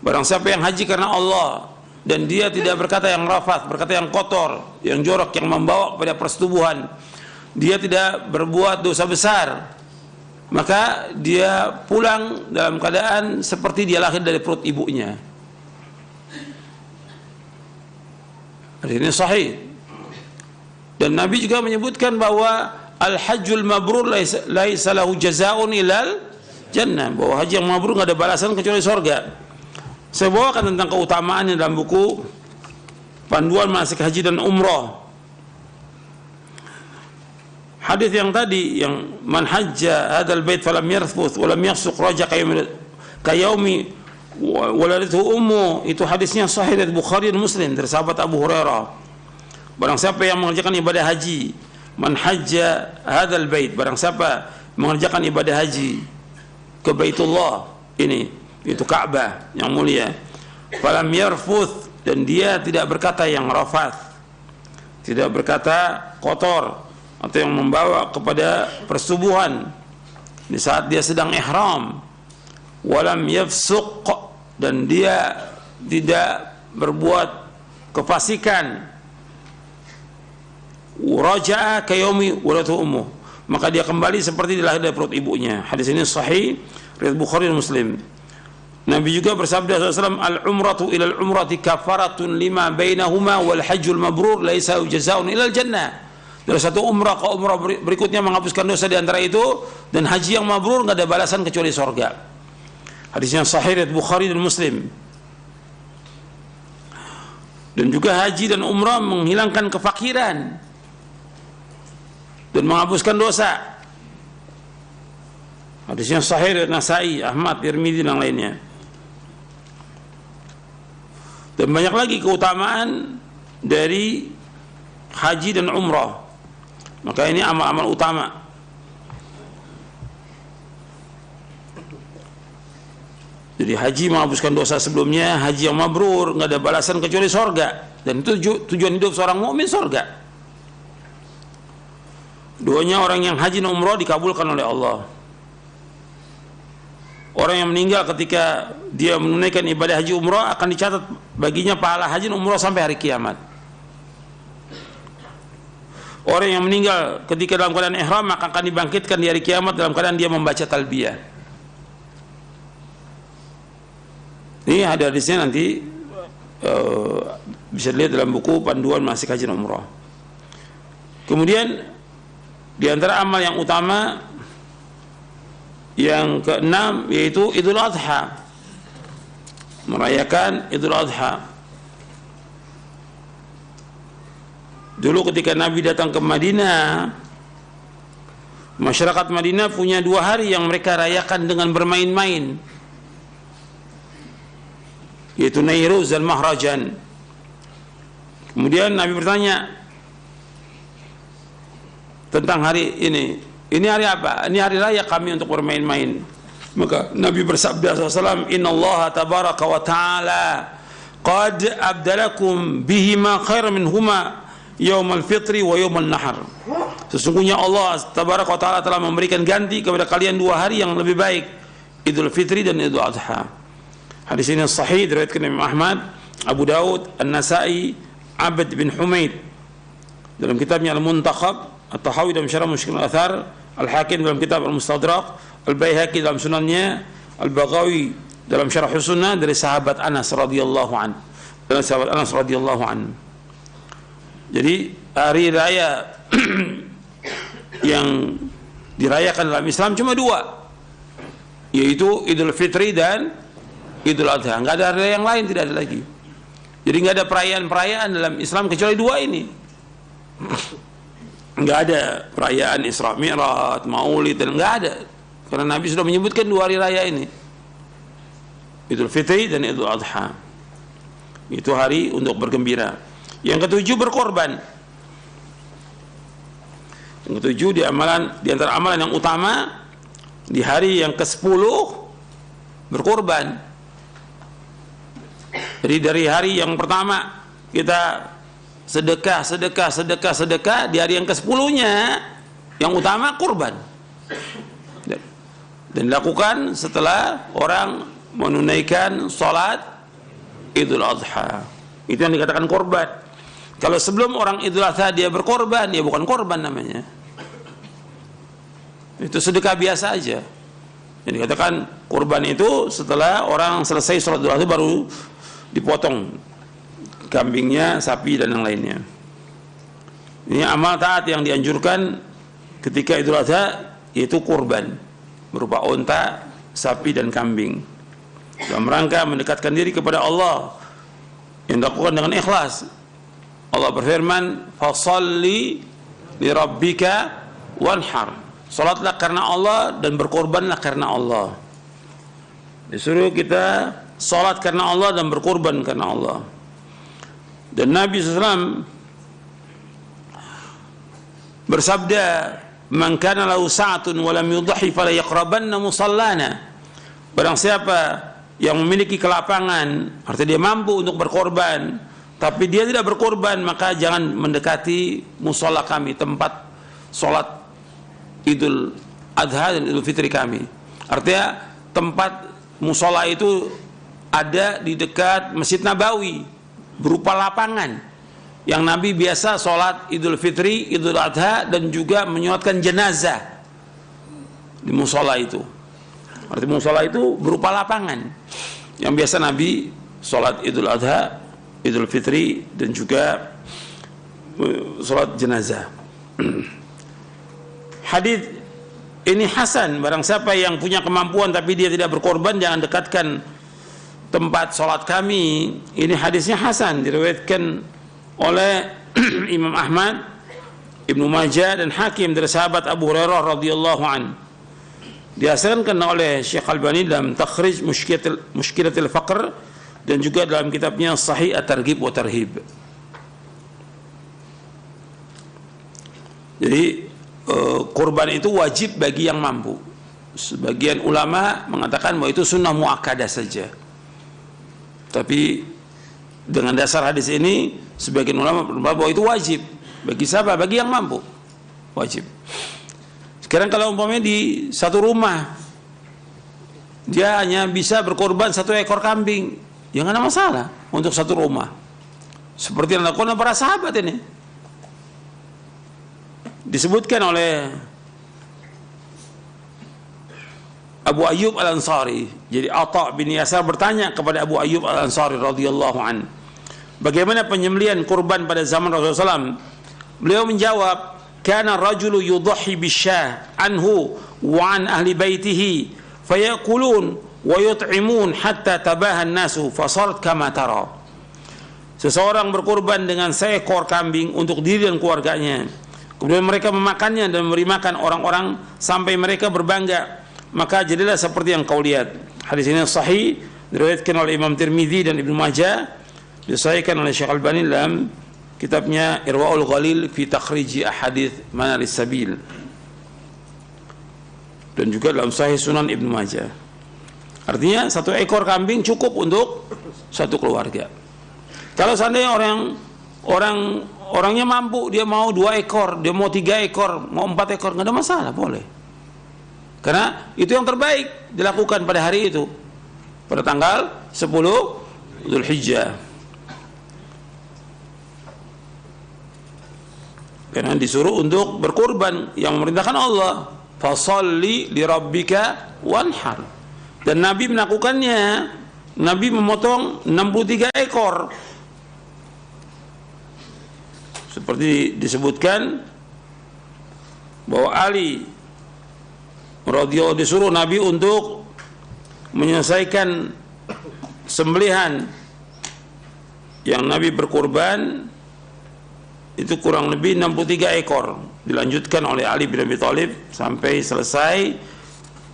Barang siapa yang haji karena Allah dan dia tidak berkata yang rafath, berkata yang kotor, yang jorok, yang membawa kepada persetubuhan, dia tidak berbuat dosa besar, maka dia pulang dalam keadaan seperti dia lahir dari perut ibunya. Ini sahih. Dan Nabi juga menyebutkan bahwa al-hajjul mabrur laisa lahu jazaa'un ilal jannah, bahwa haji yang mabrur enggak ada balasan kecuali surga. Saya bawakan tentang keutamaannya dalam buku Panduan Manasik Haji dan Umrah. Hadis yang tadi, yang man hajja hadzal bait falam yarfuth wa lam yafsuq raja kayaumi waladatu ummu, itu hadisnya sahih dari Bukhari dan Muslim dari sahabat Abu Hurairah. Barang siapa yang mengerjakan ibadah haji, man hajja hadzal bait, barang siapa mengerjakan ibadah haji ke Baitullah ini, itu Ka'bah yang mulia, falam yarfuth, dan dia tidak berkata yang rafath, tidak berkata kotor atau yang membawa kepada persubuhan di saat dia sedang ihram, walam yafsuq, dan dia tidak berbuat kefasikan, raja'a kayaumi waladatu ummu, maka dia kembali seperti dilahir dari perut ibunya. Hadis ini sahih riwayat Bukhari dan Muslim. Nabi juga bersabda SAW, al-umratu ilal umrati kafaratun lima bainahuma wal hajjul mabrur laisa jazaa'un ilal jannah. Dari satu umrah ke umrah berikutnya menghapuskan dosa di antara itu, dan haji yang mabrur enggak ada balasan kecuali surga. Hadisnya sahih riwayat Bukhari dan Muslim. Dan juga haji dan umrah menghilangkan kefakiran dan menghapuskan dosa. Hadisnya sahih riwayat Nasai, Ahmad, Tirmidzi dan lainnya. Dan banyak lagi keutamaan dari haji dan umrah. Maka ini amal-amal utama. Jadi haji menghapuskan dosa sebelumnya, haji yang mabrur nggak ada balasan kecuali sorga, dan itu tujuan hidup seorang mukmin, sorga. Duanya orang yang haji dan umrah dikabulkan oleh Allah. Orang yang meninggal ketika dia menunaikan ibadah haji umrah akan dicatat baginya pahala haji dan umrah sampai hari kiamat. Orang yang meninggal ketika dalam keadaan ihram maka akan dibangkitkan di hari kiamat dalam keadaan dia membaca talbiyah. Ini ada hadisnya, nanti bisa dilihat dalam buku Panduan Manasik Haji dan Umrah. Kemudian di antara amal yang utama yang keenam yaitu Idul Adha, merayakan Idul Adha. Dulu ketika Nabi datang ke Madinah, masyarakat Madinah punya 2 hari yang mereka rayakan dengan bermain-main, yaitu Nairuz dan Mahrajan. Kemudian Nabi bertanya tentang hari ini hari apa? Ini hari raya kami untuk bermain-main. Maka Nabi bersabda SAW, Innallaha tabaraka wa ta'ala qad abdalakum bihima khairan minhuma yaumal fitri wa yaumal nahar. Sesungguhnya Allah tabaraka wa ta'ala telah memberikan ganti kepada kalian 2 hari yang lebih baik, Idul Fitri dan Idul Adha. Hadis ini sahih diriwayatkan Imam Ahmad, Abu Daud, An-Nasai, Abd bin Humaid dalam kitabnya Al-Muntakhab, At-Tahawi dalam Syarah Mushkil Al-Athar, Al-Hakim dalam kitab Al-Mustadrak, Al-Baihaqi dalam sunannya, Al-Baghawi dalam Syarah Sunnah dari sahabat Anas radhiyallahu anhu. Dari sahabat Anas radhiyallahu anhu. Jadi hari raya yang dirayakan dalam Islam cuma 2, yaitu Idul Fitri dan Idul Adha. Enggak ada hari yang lain, tidak ada lagi. Jadi enggak ada perayaan-perayaan dalam Islam kecuali 2 ini. Enggak ada perayaan Isra Mi'raj, Maulid, dan enggak ada. Karena Nabi sudah menyebutkan 2 hari raya ini, Idul Fitri dan Idul Adha. Itu hari untuk bergembira. Yang ke-7 berkorban. Yang ke-7 di antara amalan yang utama di hari yang ke-10 berkorban. Jadi dari hari yang pertama kita sedekah, di hari yang ke-10-nya yang utama kurban. Dan dilakukan setelah orang menunaikan sholat Idul Adha. Itu yang dikatakan korban. Kalau sebelum orang Idul Adha dia berkorban, dia bukan korban namanya. Itu sedekah biasa aja. Yang dikatakan korban itu setelah orang selesai sholat Idul Adha baru dipotong kambingnya, sapi dan yang lainnya. Ini amal taat yang dianjurkan ketika Idul Adha, yaitu kurban berupa unta, sapi dan kambing. dalam rangka mendekatkan diri kepada Allah yang dilakukan dengan ikhlas. Allah berfirman, "Fasholli li rabbika wanhar." Salatlah karena Allah dan berkorbanlah karena Allah. Disuruh kita salat karena Allah dan berkorban karena Allah. Dan Nabi SAW bersabda, "Man kana lahu sa'atun wa lam yudhi fala yaqrabanna musallana." Barang siapa yang memiliki kelapangan, artinya dia mampu untuk berkorban, tapi dia tidak berkorban, maka jangan mendekati musola kami, tempat sholat Idul Adha dan Idul Fitri kami. Artinya tempat musola itu ada di dekat Masjid Nabawi, berupa lapangan yang Nabi biasa sholat Idul Fitri, Idul Adha, dan juga menyolatkan jenazah di musola itu. Artinya musola itu berupa lapangan yang biasa Nabi sholat Idul Adha, Idul Fitri, dan juga sholat jenazah. Hadis ini hasan. Barang siapa yang punya kemampuan tapi dia tidak berkorban, jangan dekatkan tempat sholat kami. Ini hadisnya hasan, diriwayatkan oleh Imam Ahmad, Ibnu Majah, dan Hakim dari sahabat Abu Hurairah radhiyallahu anhu. Dihasankan oleh Syekh Albani dalam Takhrij Mushkilatil Faqr dan juga dalam kitabnya Sahih At-Targhib wa Tarhib. Jadi kurban itu wajib bagi yang mampu. Sebagian ulama mengatakan bahwa itu sunnah muakkadah saja. Tapi dengan dasar hadis ini, sebagian ulama berpendapat bahwa itu wajib. Bagi siapa? Bagi yang mampu. Wajib. Sekarang kalau umpamanya di satu rumah dia hanya bisa berkorban 1 ekor kambing, ya nggak ada masalah untuk satu rumah. Seperti yang dilakukan para sahabat ini. Disebutkan oleh Abu Ayyub Al-Ansari. Jadi Atha bin Yasar bertanya kepada Abu Ayyub Al-Ansari radhiyallahu an, bagaimana penyembelihan kurban pada zaman Rasulullah SAW? Beliau menjawab, kana rajulu yudhi bisyah anhu wa an ahli baitihi fayakulun wa yut'imun hatta tabaha an-nasu fasarat kama tara. Seseorang berkorban dengan seekor kambing untuk diri dan keluarganya, kemudian mereka memakannya dan memberi makan orang-orang sampai mereka berbangga, maka jadilah seperti yang kau lihat. Hadis ini sahih, diriwayatkan oleh Imam Tirmidzi dan Ibnu Majah, disahihkan oleh Syekh Albani dalam kitabnya Irwaul Ghalil fi Takhrij Ahadits Manaris Sabil, dan juga dalam Sahih Sunan Ibnu Majah. Artinya 1 ekor kambing cukup untuk satu keluarga. Kalau seandainya orangnya mampu, dia mau 2 ekor, dia mau 3 ekor, mau 4 ekor, nggak ada masalah, boleh. Karena itu yang terbaik dilakukan pada hari itu, pada tanggal 10 Dzulhijjah. Karena disuruh untuk berkorban yang memerintahkan Allah, fasholli li rabbika wanhar. Dan Nabi melakukannya. Nabi memotong 63 ekor. Seperti disebutkan bahwa Ali radhiyallahu disuruh Nabi untuk menyelesaikan sembelihan yang Nabi berkorban itu kurang lebih 63 ekor. Dilanjutkan oleh Ali bin Abi Thalib sampai selesai.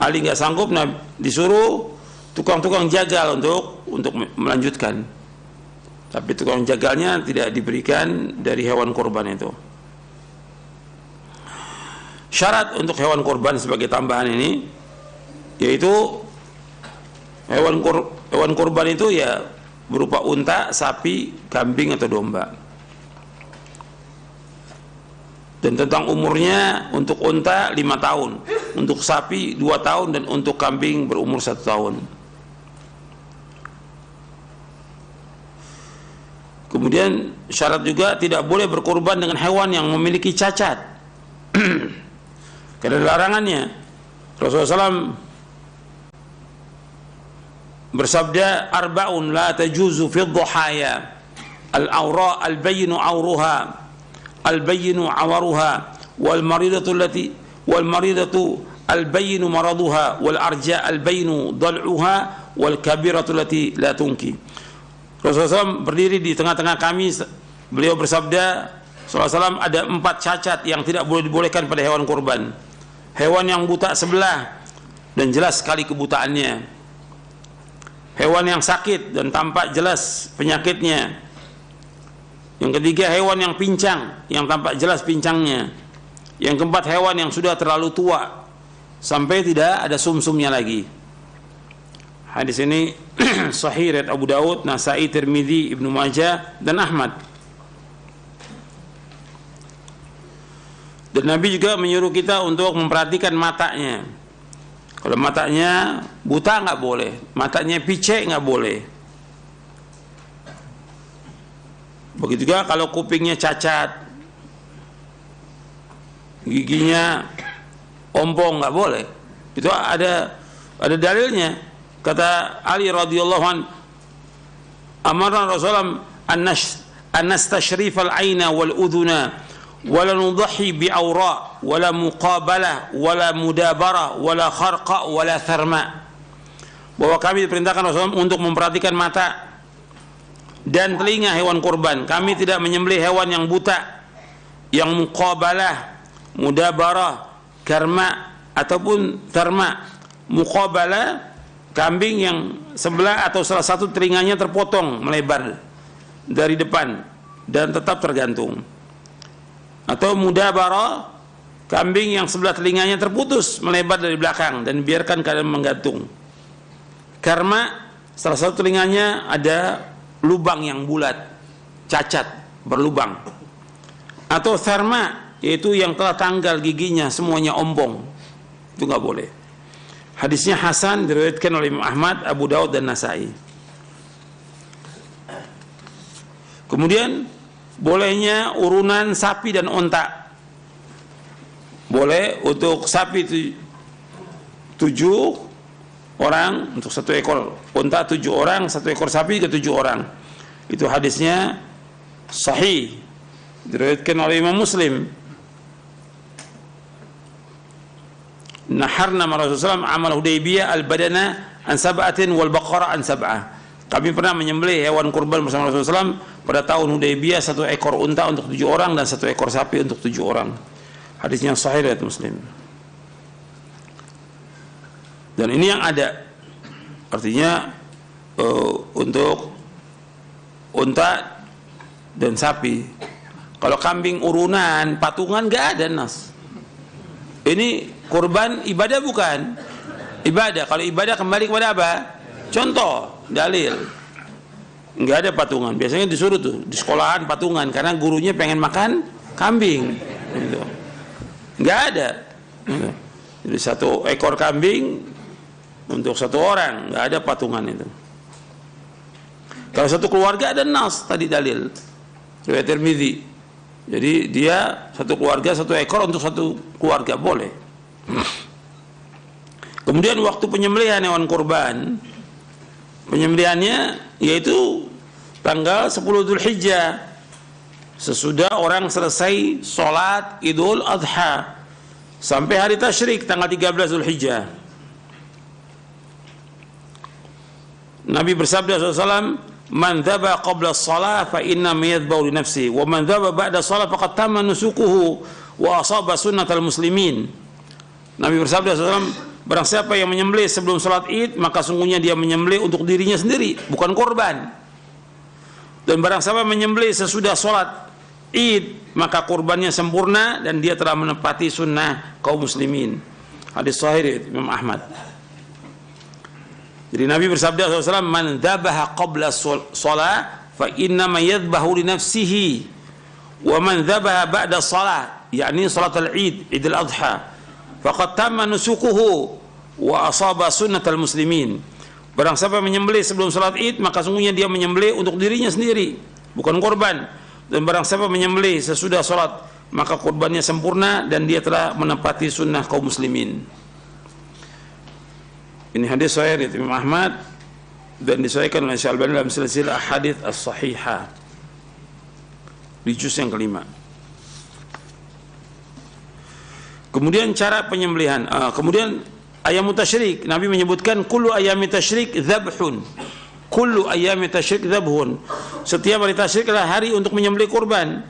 Ali nggak sanggup, disuruh tukang-tukang jagal untuk melanjutkan. Tapi tukang jagalnya tidak diberikan dari hewan kurban itu. Syarat untuk hewan kurban sebagai tambahan ini yaitu hewan kurban itu ya berupa unta, sapi, kambing atau domba. Dan tentang umurnya, untuk unta 5 tahun, untuk sapi 2 tahun, dan untuk kambing berumur 1 tahun. Kemudian syarat juga tidak boleh berkorban dengan hewan yang memiliki cacat. Karena larangannya. Rasulullah SAW bersabda, arba'un la tajuzu fi dhuhaya, al-awra al-bayyinu awruha, al-bayyinu awaruha, wal maridatu al-bayyinu maraduha, wal arja al-bayyinu dal'uha, wal kabiratu allati la tunki. Rasulullah SAW berdiri di tengah-tengah kami, beliau bersabda SAW, ada 4 cacat yang tidak boleh dibolehkan pada hewan kurban. Hewan yang buta sebelah dan jelas sekali kebutaannya, hewan yang sakit dan tampak jelas penyakitnya. Yang ketiga, hewan yang pincang, yang tampak jelas pincangnya. Yang keempat, hewan yang sudah terlalu tua sampai tidak ada sumsumnya lagi. Hadis ini sahih riwayat Abu Daud, Nasai, Tirmidzi, Ibnu Majah dan Ahmad. Dan Nabi juga menyuruh kita untuk memperhatikan matanya. Kalau matanya buta nggak boleh, matanya picek nggak boleh. Begitu juga kalau kupingnya cacat, giginya ompong, nggak boleh. Itu ada dalilnya. Kata Ali radhiyallahu an, amara Rasulullah an nastashrif al-aina wal udhuna wala nudhi bi awra wala muqabalah wala mudabara wala kharqa wala tharma. Bahwa kami diperintahkan Rasulullah untuk memperhatikan mata dan telinga hewan kurban. Kami tidak menyembelih hewan yang buta, yang muqabalah, mudabarah, karma ataupun tarma. Muqabalah, kambing yang sebelah atau salah satu telinganya terpotong melebar dari depan dan tetap tergantung. Atau mudabarah, kambing yang sebelah telinganya terputus melebar dari belakang dan biarkan keadaan menggantung. Karma, salah satu telinganya ada lubang yang bulat, cacat, berlubang. Atau tharma, yaitu yang telah tanggal giginya, semuanya ompong. Itu nggak boleh. Hadisnya hasan, diriwayatkan oleh Imam Ahmad, Abu Daud dan Nasai. Kemudian bolehnya urunan sapi dan onta. Boleh untuk sapi 7 orang untuk 1 ekor, onta 7 orang, 1 ekor sapi ke 7 orang. Itu hadisnya sahih, diriwayatkan oleh Imam Muslim. Naharna Rasulullah amal Hudaybiyah al-badana an sab'atin wal baqara an sab'ah. Kami pernah menyembelih hewan kurban bersama Rasulullah SAW pada tahun Hudaybiyah, 1 ekor unta untuk 7 orang dan 1 ekor sapi untuk 7 orang. Hadisnya sahih riwayat Muslim. Dan ini yang ada, artinya untuk unta dan sapi. Kalau kambing urunan, patungan nggak ada nas. Ini kurban ibadah bukan? Ibadah. Kalau ibadah kembali kepada apa? Contoh, dalil. Nggak ada patungan. Biasanya disuruh tuh di sekolahan patungan karena gurunya pengen makan kambing. Gitu. Nggak ada. Gitu. Jadi 1 ekor kambing untuk 1 orang, nggak ada patungan itu. Kalau 1 keluarga ada nas tadi dalil. Riwayat Tirmidzi. Jadi dia 1 keluarga 1 ekor untuk 1 keluarga boleh. Kemudian waktu penyembelihan hewan kurban, penyembelihannya yaitu tanggal 10 Dzulhijjah, sesudah orang selesai sholat Idul Adha sampai hari tasyrik tanggal 13 Dzulhijjah. Nabi bersabda SAW, man dzaba qabla as-shalah fa inna yadhbahu li nafsihi wa man dzaba ba'da as-shalah faqad tamma nusukuhu wa asaba sunnatal muslimin. Nabi bersabda SAW, barang siapa yang menyembelih sebelum salat Id, maka sungguhnya dia menyembelih untuk dirinya sendiri, bukan korban. Dan barang siapa menyembelih sesudah salat Id, maka kurbannya sempurna dan dia telah menepati sunnah kaum muslimin. Hadis sahih Imam Ahmad. Jadi Nabi bersabda SAW, man dzabaha qabla shalah fa inna ma yadhbahu li nafsihi wa man dzabaha ba'da shalah, yakni salat al-Id, Idul Adha, faqad tamma nusukuhu wa asaba sunnatal muslimin. Barang siapa menyembelih sebelum salat Id, maka sungguhnya dia menyembelih untuk dirinya sendiri, bukan korban. Dan barang siapa menyembelih sesudah salat, maka kurbannya sempurna dan dia telah menepati sunnah kaum muslimin. Ini hadis sahih dari Imam Ahmad dan disahihkan oleh Syekh Al-Albani dalam silsilah hadits as-sahihah di juz yang kelima. Kemudian cara penyembelihan, kemudian ayam tasyrik, Nabi menyebutkan kullu ayami tasyrik dzabhun. Kullu ayami tasyrik dzabhun. Setiap hari tasyrik adalah hari untuk menyembelih kurban.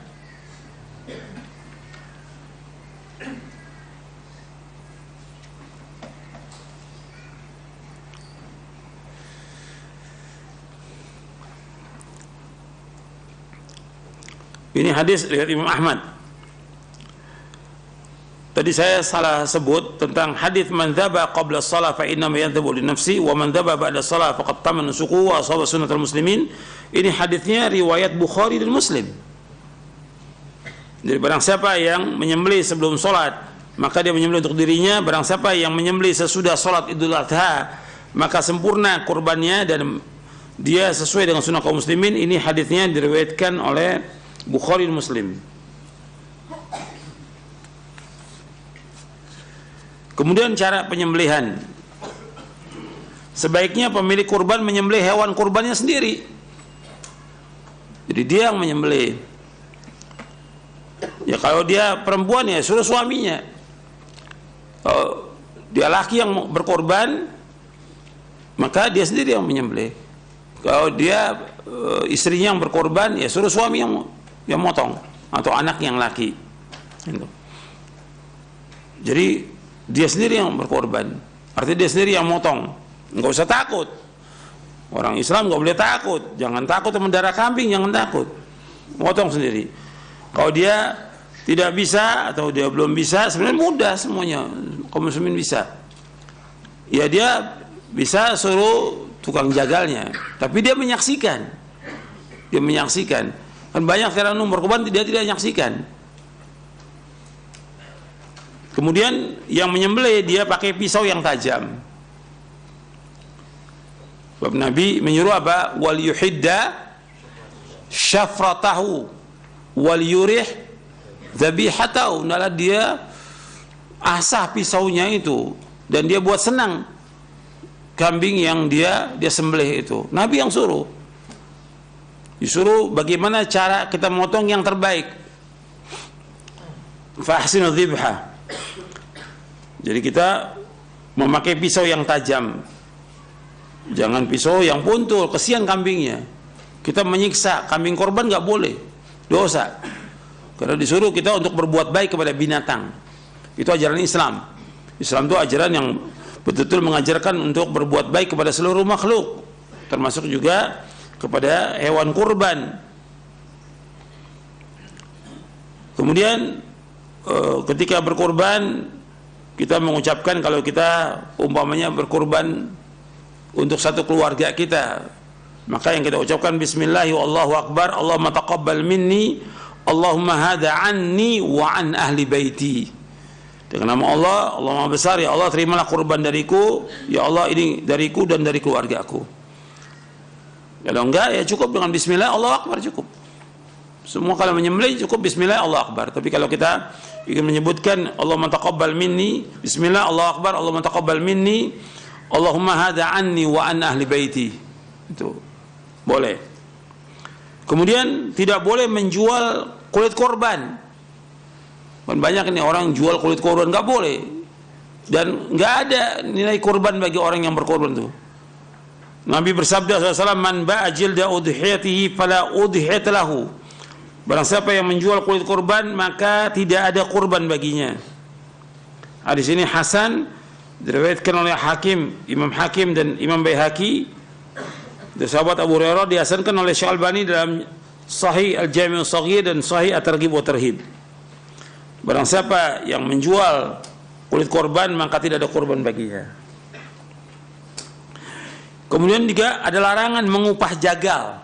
Ini hadis riwayat Imam Ahmad. Tadi saya salah sebut tentang hadis man dzaba qabla shalah fa inna ma yadhabu li nafsi wa man dzaba ba'da shalah faqad tamana nusuku wa asaba sunnatul muslimin. Ini hadisnya riwayat Bukhari dan Muslim. Jadi barang siapa yang menyembelih sebelum salat, maka dia menyembelih untuk dirinya. Barang siapa yang menyembelih sesudah salat Idul Adha, maka sempurna kurbannya dan dia sesuai dengan sunnah kaum muslimin. Ini hadisnya diriwayatkan oleh Bukhari dan Muslim. Kemudian cara penyembelihan. Sebaiknya pemilik kurban menyembelih hewan kurbannya sendiri. Jadi dia yang menyembelih. Ya kalau dia perempuan ya suruh suaminya. Kalau dia laki yang berkorban, maka dia sendiri yang menyembelih. Kalau dia istrinya yang berkorban, ya suruh suami yang motong atau anak yang laki. Jadi dia sendiri yang berkorban, artinya dia sendiri yang motong. Nggak usah takut. Orang Islam nggak boleh takut. Jangan takut sama darah kambing, jangan takut. Motong sendiri. Kalau dia tidak bisa atau dia belum bisa, sebenarnya mudah semuanya. Kaum muslimin bisa. Ya dia bisa suruh tukang jagalnya, tapi dia menyaksikan. Dia menyaksikan. Kan banyak sekarang berkorban dia tidak menyaksikan. Kemudian yang menyembelih dia pakai pisau yang tajam. Sebab Nabi menyuruh apa? Wal yuhidda syafratahu wal yurih dzabihatahu. Nah, dia asah pisaunya itu dan dia buat senang kambing yang dia sembelih itu. Nabi yang suruh. Disuruh bagaimana cara kita motong yang terbaik. Fahsinu dzibha. Jadi kita memakai pisau yang tajam. Jangan pisau yang puntul, kesian kambingnya. Kita menyiksa kambing korban nggak boleh, dosa. Karena disuruh kita untuk berbuat baik kepada binatang. Itu ajaran Islam. Islam itu ajaran yang betul-betul mengajarkan untuk berbuat baik kepada seluruh makhluk, termasuk juga kepada hewan kurban. Kemudian ketika berkorban kita mengucapkan, kalau kita umpamanya berkorban untuk satu keluarga kita, maka yang kita ucapkan bismillah wallahu akbar, Allahumma taqabbal minni, Allahumma hada anni wa an ahli baiti. Dengan nama Allah, Allah Maha Besar, ya Allah terimalah kurban dariku, ya Allah ini dariku dan dari keluargaku. Kalau enggak ya cukup dengan bismillah Allahu akbar, cukup. Semua kalau menyembelih cukup bismillah Allahu akbar. Tapi kalau kita ingin menyebutkan Allahumma taqabbal minni, bismillah Allahu akbar, Allahumma taqabbal minni, Allahumma hada anni wa an ahli baiti, itu boleh. Kemudian tidak boleh menjual kulit korban. Kan banyak ini orang jual kulit korban, nggak boleh. Dan nggak ada nilai korban bagi orang yang berkorban itu. Nabi bersabda SAW, man ba'a jilda udhiyatihi fala udhiyat lahu. Barang siapa yang menjual kulit korban, maka tidak ada korban baginya. Hadis ini hasan, diriwayatkan oleh Hakim, Imam Hakim dan Imam Baihaqi. Dari sahabat Abu Hurairah, dihasankan oleh Syekh Albani dalam Sahih Al-Jami' As-Shaghir dan Sahih At-Targhib wa Tarhib. Barang siapa yang menjual kulit korban, maka tidak ada korban baginya. Kemudian juga ada larangan mengupah jagal.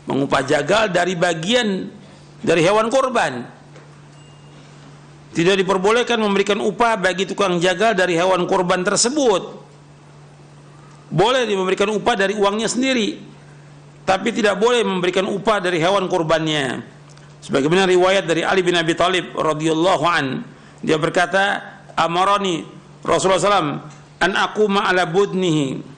Mengupah jagal dari bagian dari hewan korban. Tidak diperbolehkan memberikan upah bagi tukang jagal dari hewan korban tersebut. Boleh memberikan upah dari uangnya sendiri, tapi tidak boleh memberikan upah dari hewan korbannya. Sebagaimana riwayat dari Ali bin Abi Thalib radhiyallahu an, dia berkata, amarani Rasulullah SAW an aquma ala budnihi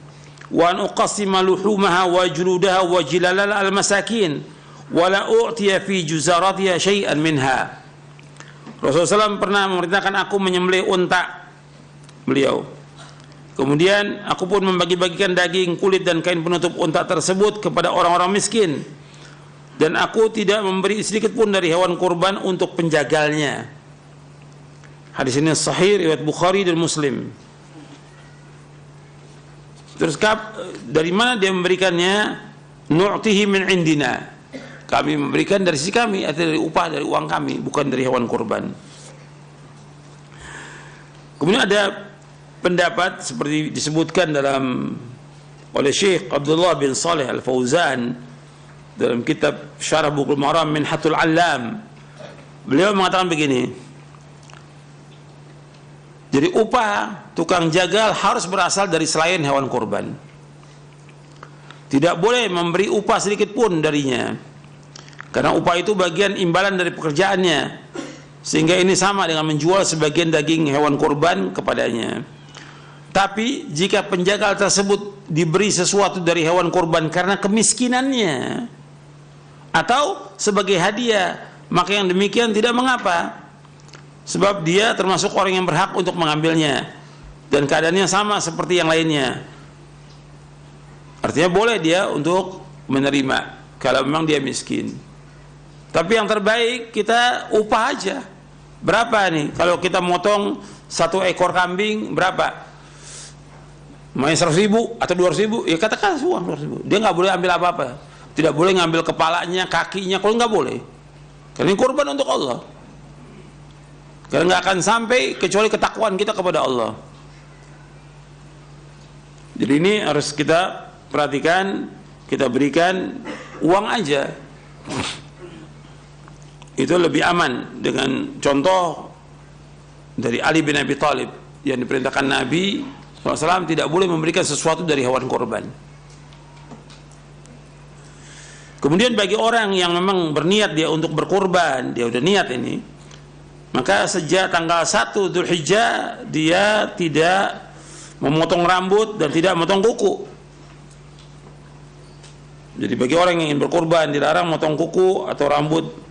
wa an uqassima luhumaha wa juludaha wa jilalal al-masakin wa la u'tiya fi juzaratiha syai'an minha. Rasulullah SAW pernah memerintahkan aku menyembelih unta beliau, Kemudian aku pun membagi-bagikan daging, kulit dan kain penutup unta tersebut kepada orang-orang miskin. Dan aku tidak memberi sedikit pun dari hewan kurban untuk penjagalnya. Hadis ini sahih riwayat Bukhari dan Muslim. Terus dari mana dia memberikannya? Nu'tihi min indina. Kami memberikan dari sisi kami, atau dari upah, dari uang kami, bukan dari hewan kurban. Kemudian ada pendapat seperti disebutkan oleh Syekh Abdullah bin Saleh Al-Fauzan dalam kitab Syarah Bulughul Maram Minhatul Allam. Beliau mengatakan begini, jadi upah tukang jagal harus berasal dari selain hewan kurban. Tidak boleh memberi upah sedikit pun darinya, karena upah itu bagian imbalan dari pekerjaannya, sehingga ini sama dengan menjual sebagian daging hewan kurban kepadanya. Tapi jika penjagal tersebut diberi sesuatu dari hewan kurban karena kemiskinannya atau sebagai hadiah, maka yang demikian tidak mengapa, sebab dia termasuk orang yang berhak untuk mengambilnya dan keadaannya sama seperti yang lainnya. Artinya boleh dia untuk menerima kalau memang dia miskin. Tapi yang terbaik kita upah aja. Berapa nih? Kalau kita motong 1 ekor kambing berapa? Main 100.000 atau 200.000, ya katakan uang 200.000. Dia nggak boleh ambil apa-apa. Tidak boleh ngambil kepalanya, kakinya, kalau nggak boleh. Karena ini kurban untuk Allah. Karena nggak akan sampai kecuali ketakwaan kita kepada Allah. Jadi ini harus kita perhatikan, kita berikan uang aja. Itu lebih aman dengan contoh dari Ali bin Abi Thalib yang diperintahkan Nabi SAW tidak boleh memberikan sesuatu dari hewan korban. Kemudian bagi orang yang memang berniat dia untuk berkorban, dia udah niat ini, maka sejak tanggal 1 Dzulhijjah dia tidak memotong rambut dan tidak memotong kuku. Jadi bagi orang yang ingin berkorban dilarang memotong kuku atau rambut.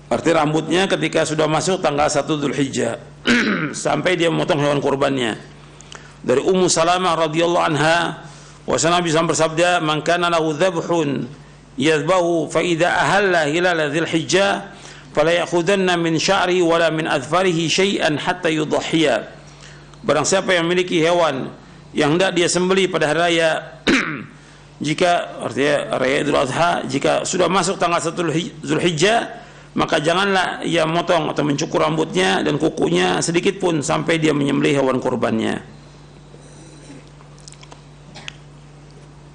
Arti rambutnya ketika sudah masuk tanggal 1 Dzulhijjah sampai dia memotong hewan kurbannya. Dari Ummu Salamah radhiyallahu anha, wasallam bisa bersabda, "Man kana lahu dhabhun yadhbahu fa idza ahalla hilal Dzulhijjah fala ya'khudanna min sya'ri wala min adfarihi syai'an hatta yudhhiya." Barang siapa yang memiliki hewan yang hendak dia sembelih pada hari raya jika artinya raya Idul Adha, jika sudah masuk tanggal 1 Dzulhijjah, maka janganlah ia motong atau mencukur rambutnya dan kukunya sedikit pun sampai dia menyembelih hewan kurbannya.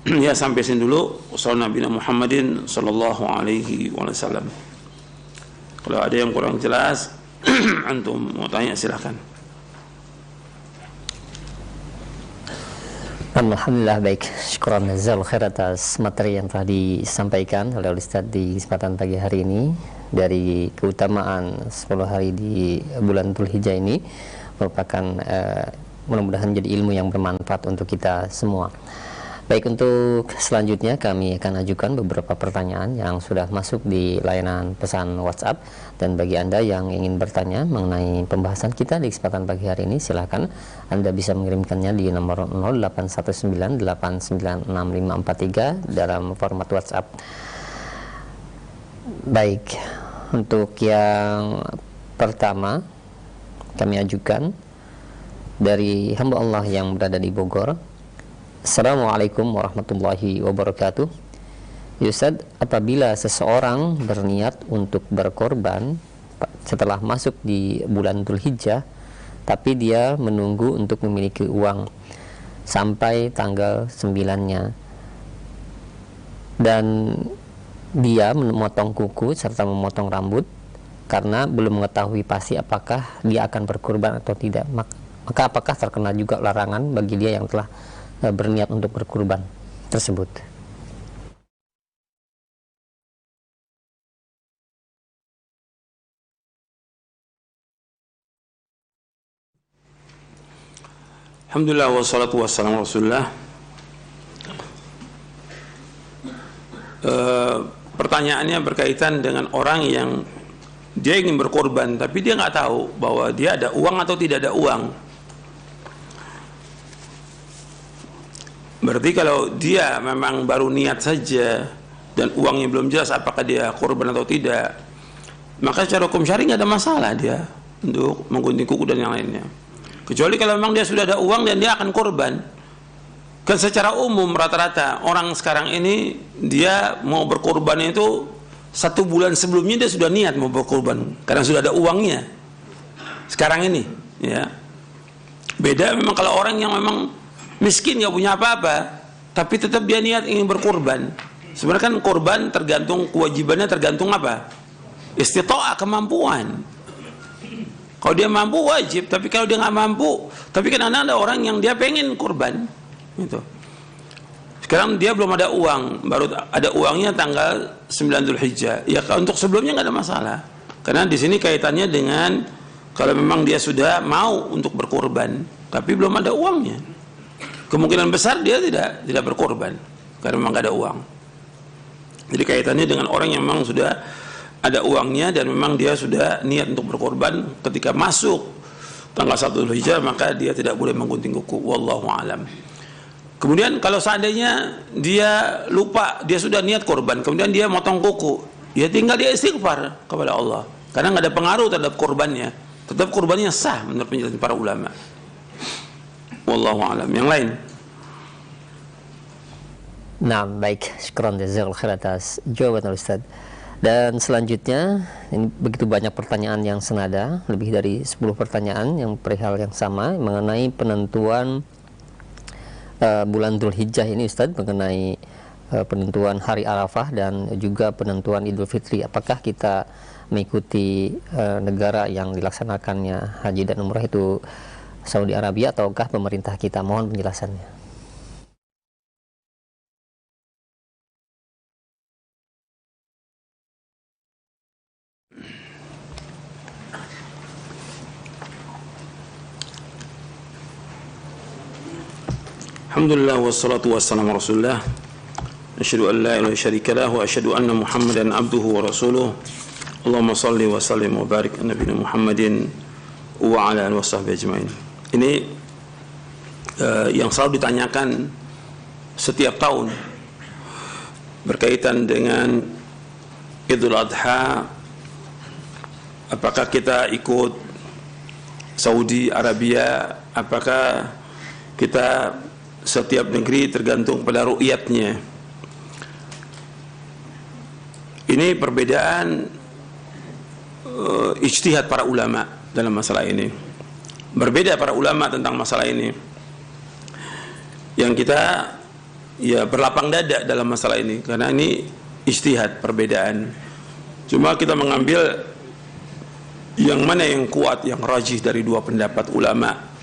Ya, sampai sini dulu. Wassalamualaikum Muhammadin sallallahu alaihi wasallam. Kalau ada yang kurang jelas antum mau tanya silahkan. Alhamdulillah, baik. Syukran jazakallahu khair atas materi yang telah disampaikan oleh Ustaz di kesempatan pagi hari ini, dari keutamaan 10 hari di bulan Dzulhijjah ini merupakan mudah-mudahan menjadi ilmu yang bermanfaat untuk kita semua. Baik, untuk selanjutnya kami akan ajukan beberapa pertanyaan yang sudah masuk di layanan pesan WhatsApp, dan bagi Anda yang ingin bertanya mengenai pembahasan kita di kesempatan pagi hari ini, silakan Anda bisa mengirimkannya di nomor 0819896543 dalam format WhatsApp. Baik, untuk yang pertama kami ajukan dari hamba Allah yang berada di Bogor. Assalamualaikum warahmatullahi wabarakatuh. Ustaz, apabila seseorang berniat untuk berkorban setelah masuk di bulan Dzulhijjah, tapi dia menunggu untuk memiliki uang sampai tanggal 9-nya, dan dia memotong kuku serta memotong rambut karena belum mengetahui pasti apakah dia akan berkurban atau tidak, maka apakah terkena juga larangan bagi dia yang telah berniat untuk berkurban tersebut? Alhamdulillah wassalatu wassalamu Rasulullah. Pertanyaannya berkaitan dengan orang yang dia ingin berkorban, tapi dia nggak tahu bahwa dia ada uang atau tidak ada uang. Berarti kalau dia memang baru niat saja dan uangnya belum jelas apakah dia korban atau tidak, maka secara hukum syari nggak ada masalah dia untuk menggunting kuku dan yang lainnya. Kecuali kalau memang dia sudah ada uang dan dia akan korban. Kan secara umum rata-rata orang sekarang ini dia mau berkorban itu 1 bulan sebelumnya dia sudah niat mau berkorban karena sudah ada uangnya. Sekarang ini, ya. Beda memang kalau orang yang memang miskin nggak punya apa-apa, tapi tetap dia niat ingin berkorban. Sebenarnya kan korban tergantung kewajibannya, tergantung apa? Istita'ah, kemampuan. Kalau dia mampu wajib, tapi kalau dia nggak mampu, tapi kan ada orang yang dia pengen korban, gitu. Sekarang dia belum ada uang, baru ada uangnya tanggal 9 Dzulhijjah. Ya untuk sebelumnya nggak ada masalah, karena di sini kaitannya dengan kalau memang dia sudah mau untuk berkorban, tapi belum ada uangnya. Kemungkinan besar dia tidak berkorban karena memang nggak ada uang. Jadi kaitannya dengan orang yang memang sudah ada uangnya dan memang dia sudah niat untuk berkorban ketika masuk tanggal 1 Dzulhijjah, maka dia tidak boleh menggunting kuku. Wallahu alam. Kemudian kalau seandainya dia lupa, dia sudah niat korban, kemudian dia motong kuku, ya tinggal dia istighfar kepada Allah, karena nggak ada pengaruh terhadap korbannya. Tetap korbannya sah menurut penjelasan para ulama. Wallahu alam. Yang lain. Nah, baik. Syukran jazakallahu khair atas jawaban Ustaz. Dan selanjutnya, ini begitu banyak pertanyaan yang senada, lebih dari 10 pertanyaan yang perihal yang sama mengenai penentuan bulan Dzulhijjah ini Ustaz, mengenai penentuan hari Arafah dan juga penentuan Idul Fitri. Apakah kita mengikuti negara yang dilaksanakannya haji dan umrah itu Saudi Arabia ataukah pemerintah kita? Mohon penjelasannya. Alhamdulillah wassalatu wassalamu rasulullah. Asyhadu an la ilaha syarika lahu wa asyhadu anna Muhammadan abduhu wa rasuluh. Allahumma salli wa sallim wa barik ala nabiyina Muhammadin wa ala alihi washabbihi ajmain. Ini yang selalu ditanyakan setiap tahun berkaitan dengan Idul Adha, apakah kita ikut Saudi Arabia, apakah kita setiap negeri tergantung pada ru'yatnya. Ini perbedaan ijtihad para ulama dalam masalah ini. Berbeda para ulama tentang masalah ini. Yang kita ya berlapang dada dalam masalah ini, karena ini ijtihad, perbedaan. Cuma kita mengambil yang mana yang kuat, yang rajih dari dua pendapat ulama.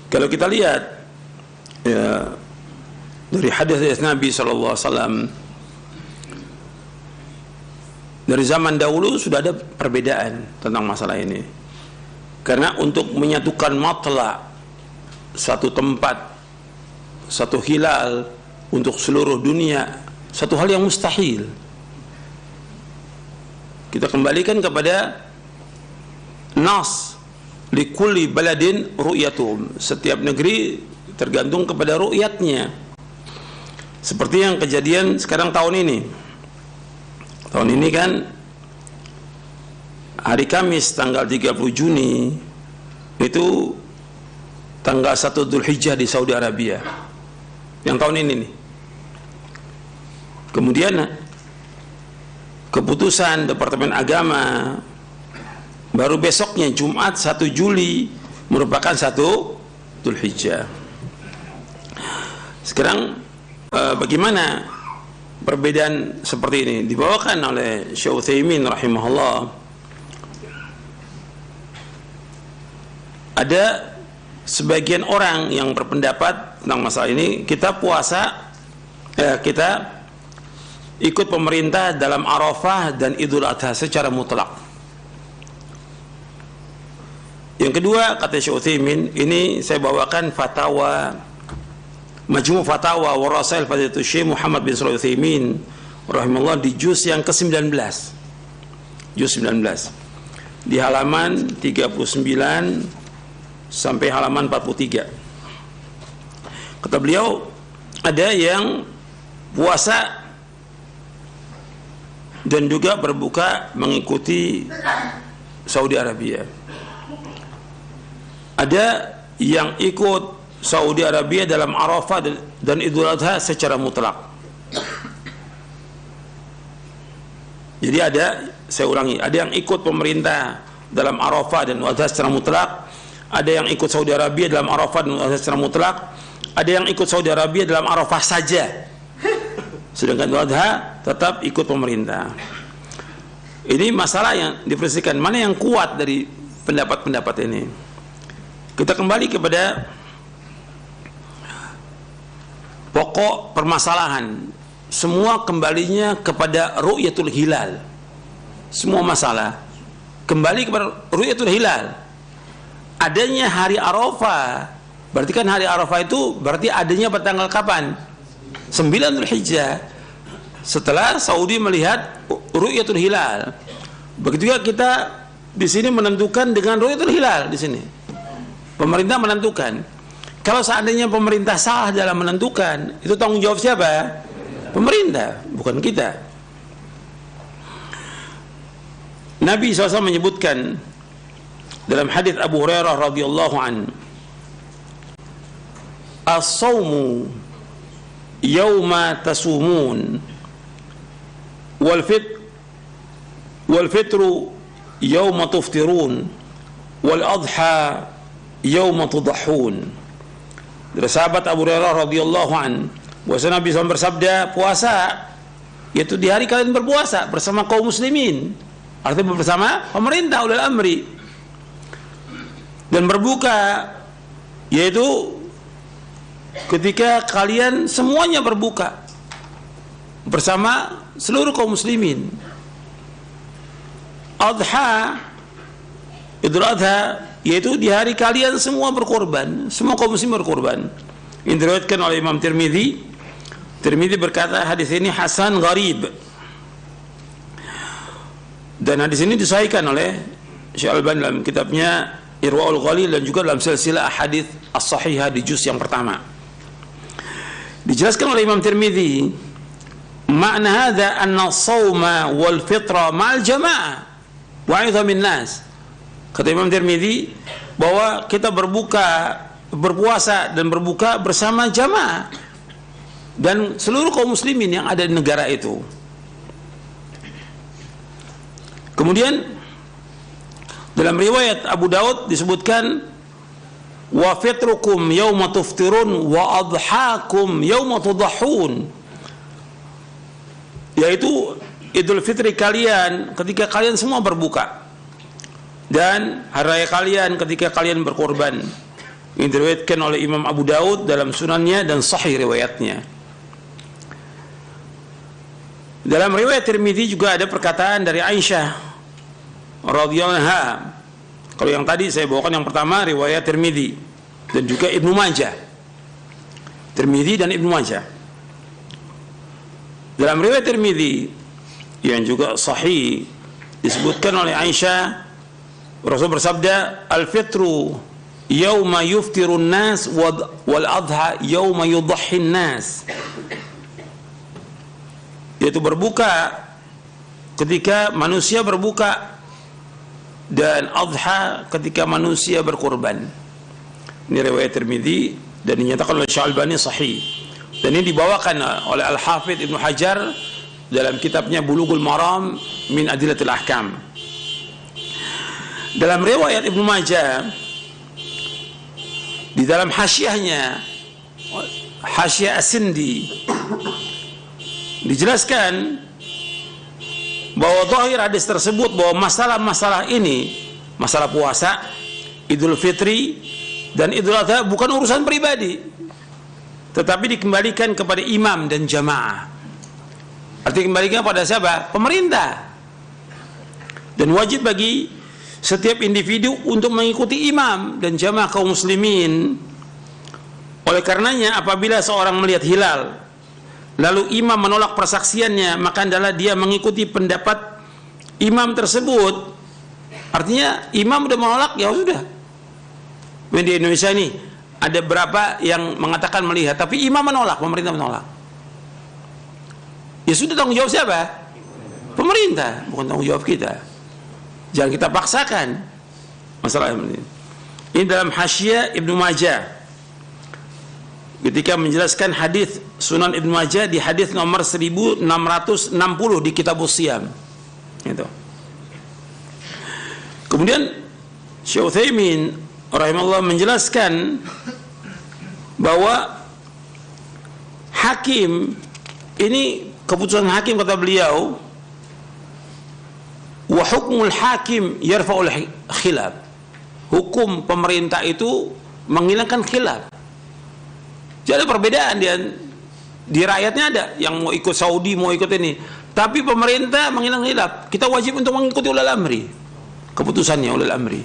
Kalau kita lihat ya, dari hadis Nabi SAW, dari zaman dahulu sudah ada perbedaan tentang masalah ini. Karena untuk menyatukan matla satu tempat, satu hilal untuk seluruh dunia, satu hal yang mustahil. Kita kembalikan kepada nas likulli baladin ru'yatum. Setiap negeri tergantung kepada ru'yatnya. Seperti yang kejadian sekarang tahun ini. Tahun ini kan hari Kamis tanggal 30 Juni itu tanggal 1 Dzulhijjah di Saudi Arabia. Yang tahun ini nih. Kemudian keputusan Departemen Agama baru besoknya Jumat 1 Juli merupakan 1 Dzulhijjah. Sekarang bagaimana perbedaan seperti ini dibawakan oleh Syekh Utsaimin rahimahullah. Ada sebagian orang yang berpendapat tentang masalah ini, kita puasa kita ikut pemerintah dalam Arafah dan Idul Adha secara mutlak. Yang kedua, kata Syekh Utsaimin, ini saya bawakan fatwa Majmu' Fatawa wa Rasail Fadilatul Syekh Muhammad bin Shalih Utsaimin rahimahullah di juz yang ke-19. Juz 19. Di halaman 39 sampai halaman 43. Kata beliau, ada yang puasa dan juga berbuka mengikuti Saudi Arabia. Ada yang ikut Saudi Arabia dalam Arafah dan Idul Adha secara mutlak. Jadi saya ulangi, ada yang ikut pemerintah dalam Arafah dan Idul Adha secara mutlak, ada yang ikut Saudi Arabia dalam Arafah dan Idul Adha secara mutlak, ada yang ikut Saudi Arabia dalam Arafah saja, sedangkan Idul Adha tetap ikut pemerintah. Ini masalah yang diperhatikan, mana yang kuat dari pendapat-pendapat ini. Kita kembali kepada pokok permasalahan. Semua kembalinya kepada ru'yatul hilal. Semua masalah kembali kepada ru'yatul hilal. Adanya hari Arafah, berarti kan hari Arafah itu berarti adanya pada tanggal kapan? 9 Dzulhijjah, setelah Saudi melihat ru'yatul hilal. Begitu juga kita di sini menentukan dengan ru'yatul hilal di sini. Pemerintah menentukan. Kalau seandainya pemerintah salah dalam menentukan, itu tanggung jawab siapa? Pemerintah, bukan kita. Nabi SAW menyebutkan dalam hadis Abu Hurairah radhiyallahu an, as-sawmu yawma tasumun wal fitru yawma tuftirun wal adha yawma tudahhun. Dari sahabat Abu Hurairah radhiyallahu an, bahwa Nabi SAW bersabda, puasa yaitu di hari kalian berpuasa bersama kaum muslimin, artinya bersama pemerintah ulil amri, dan berbuka yaitu ketika kalian semuanya berbuka bersama seluruh kaum muslimin. Adha, Idul Adha, yaitu di hari kalian semua berkorban, semua kaum muslim berkorban. Ini diriwayatkan oleh Imam Tirmidzi. Tirmidzi berkata hadis ini hasan gharib, dan hadis ini disahihkan oleh Syekh Al-Albani dalam kitabnya Irwaul Ghalil dan juga dalam silsilah hadis as-sahihah di juz yang pertama. Dijelaskan oleh Imam Tirmidzi, makna hadza anna as-sawma wal fitra ma'al jamaah wa 'idhamin nas. Kata Imam Tirmidzi bahwa kita berpuasa dan berbuka bersama jamaah dan seluruh kaum muslimin yang ada di negara itu. Kemudian dalam riwayat Abu Daud disebutkan wa fitrukum yauma tuftirun wa adhakum yauma tudahhun, yaitu Idul Fitri kalian ketika kalian semua berbuka, dan hari raya kalian ketika kalian berkorban. Ini diriwayatkan oleh Imam Abu Daud dalam sunannya dan sahih riwayatnya. Dalam riwayat Tirmidzi juga ada perkataan dari Aisyah radhiyallahu anha. Kalau yang tadi saya bawakan yang pertama riwayat Tirmidzi dan juga Ibnu Majah. Tirmidzi dan Ibnu Majah. Dalam riwayat Tirmidzi yang juga sahih disebutkan oleh Aisyah, Rasul bersabda, al-fitru yauma yuftirun nas wal adha yauma yudahhin nas, yaitu berbuka ketika manusia berbuka dan adha ketika manusia berkorban. Ini riwayat Tirmidzi dan dinyatakan oleh Syekh Al-Albani sahih, dan ini dibawakan oleh Al-Hafidz Ibnu Hajar dalam kitabnya Bulughul Maram min Adillatil Ahkam. Dalam riwayat Ibnu Majah, di dalam hasyiahnya, hasyiah As-Sindi, dijelaskan bahwa zahir hadis tersebut bahwa masalah-masalah ini, masalah puasa, Idul Fitri dan Idul Adha bukan urusan pribadi, tetapi dikembalikan kepada imam dan jamaah. Artinya dikembalikan pada siapa? Pemerintah. Dan wajib bagi setiap individu untuk mengikuti imam dan jamaah kaum muslimin. Oleh karenanya apabila seorang melihat hilal lalu imam menolak persaksiannya, maka adalah dia mengikuti pendapat imam tersebut. Artinya imam udah menolak, ya sudah. Di Indonesia ini ada berapa yang mengatakan melihat, tapi imam menolak, pemerintah menolak. Ya sudah, tanggung jawab siapa? Pemerintah, bukan tanggung jawab kita. Jangan kita paksakan masalah ini. Ini dalam Hasyiah Ibnu Majah ketika menjelaskan hadis Sunan Ibnu Majah di hadis nomor 1660 di Kitabus Shiyam. Itu. Kemudian Syekh Utsaimin rahimahullah menjelaskan bahwa hakim ini, keputusan hakim kata beliau, wa hukmul hakim yarfa'ul khilaf. Hukum pemerintah itu menghilangkan khilaf. Jadi ada perbedaan di rakyatnya, ada yang mau ikut Saudi, mau ikut ini, tapi pemerintah menghilangkan khilaf. Kita wajib untuk mengikuti ulil amri, keputusannya ulil amri.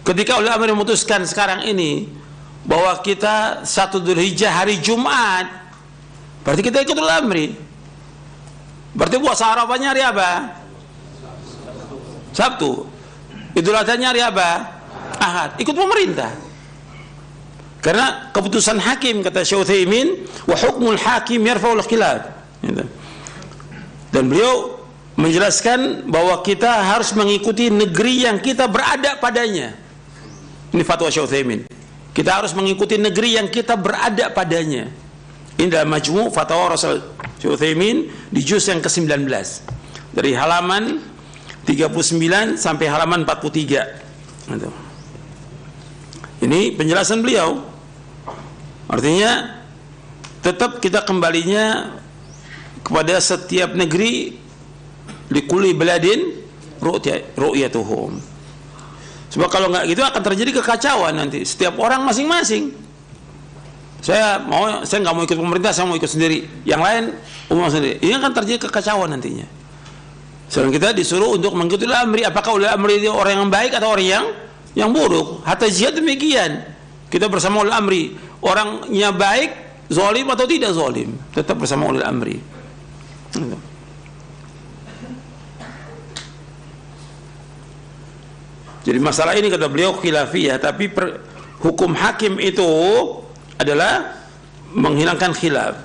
Ketika ulil amri memutuskan sekarang ini bahwa kita 1 Dzulhijjah hari Jumat, berarti kita ikut ulil amri. Berarti puasa Arafahnya hari apa? Sabtu. Idul Adhanya hari apa? Ahad. Ikut pemerintah. Karena keputusan hakim, kata Syekh Utsaimin, wa hukmul hakim yarfa'ul khilaf. Dan beliau menjelaskan bahwa kita harus mengikuti negeri yang kita berada padanya. Ini fatwa Syekh Utsaimin. Kita harus mengikuti negeri yang kita berada padanya. Ini dalam Majmu' Fatwa Rasul Syekh Utsaimin di juz yang ke-19. Dari halaman 39 sampai halaman 43. Ini penjelasan beliau. Artinya tetap kita kembalinya kepada setiap negeri, likulli baladin ru'yatuhum. Sebab kalau nggak gitu akan terjadi kekacauan nanti. Setiap orang masing-masing. Saya nggak mau ikut pemerintah, saya mau ikut sendiri. Yang lain umum sendiri. Ini akan terjadi kekacauan nantinya. Sedang kita disuruh untuk mengikuti ulil amri. Apakah ulil amri itu orang yang baik atau orang yang buruk? Hatta jihad demikian. Kita bersama ulil amri. Orangnya baik, zalim atau tidak zalim, tetap bersama ulil amri. Jadi masalah ini kata beliau khilafiyah, tapi hukum hakim itu adalah menghilangkan khilaf.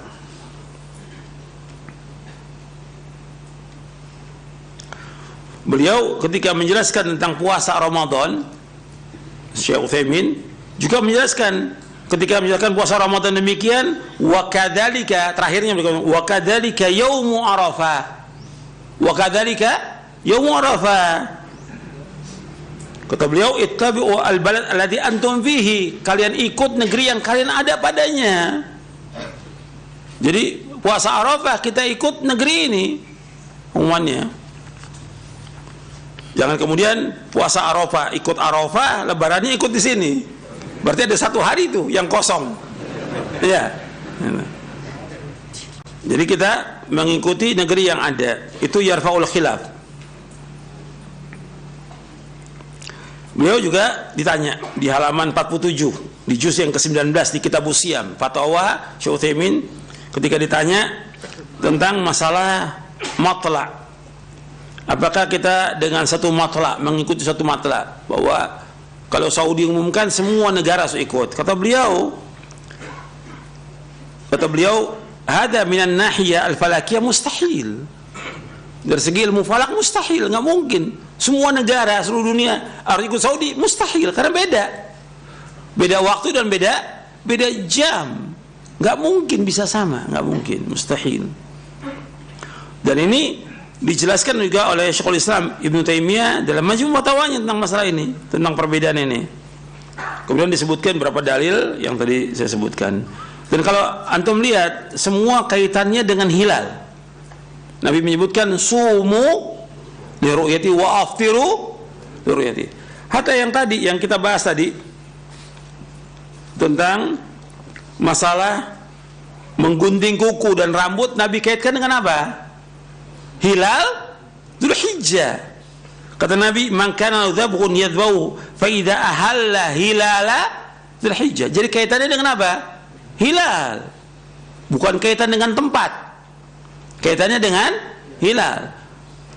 Beliau ketika menjelaskan tentang puasa Ramadan, Syekh Utsaimin juga menjelaskan ketika menjelaskan puasa Ramadan demikian, wa kadzalika, terakhirnya wa kadzalika yaumu Arafah. Wa kadzalika yaumu Arafah. Kata beliau, ittabi'u al-balad alladhi antum fihi. Kalian ikut negeri yang kalian ada padanya. Jadi puasa Arafah kita ikut negeri ini umumannya. Jangan kemudian puasa Arafah ikut Arafah, lebarannya ikut di sini. Berarti ada 1 hari itu yang kosong. Iya. Jadi kita mengikuti negeri yang ada. Itu yarfa'ul khilaf. Beliau juga ditanya di halaman 47 di juz yang ke-19 di Kitabus Shiyam, fatwa Syekh Utsaimin ketika ditanya tentang masalah matla'. Apakah kita dengan satu matla', mengikuti satu matla', bahwa kalau Saudi umumkan semua negara harus ikut. Kata beliau, hada minan nahiyah al-falakiyah mustahil. Dari segi ilmu falak mustahil, nggak mungkin. Semua negara seluruh dunia harus ikut Saudi, mustahil, karena beda waktu dan beda jam. Nggak mungkin bisa sama, nggak mungkin, mustahil. Dan ini dijelaskan juga oleh Syekhul Islam Ibnu Taimiyah dalam Majmu' Fatwanya tentang masalah ini, tentang perbedaan ini. Kemudian disebutkan beberapa dalil yang tadi saya sebutkan. Dan kalau antum lihat, semua kaitannya dengan hilal. Nabi menyebutkan sumu li ru'yati wa aftiru li ru'yati. Hatta yang tadi yang kita bahas tadi tentang masalah menggunting kuku dan rambut, Nabi kaitkan dengan apa? Hilal Dzulhijjah. Kata Nabi, "Man kana dzabhun yadhbahu fa idza ahalla hilala Dzulhijjah." Jadi kaitannya dengan apa? Hilal. bukan kaitan dengan tempat, kaitannya dengan hilal.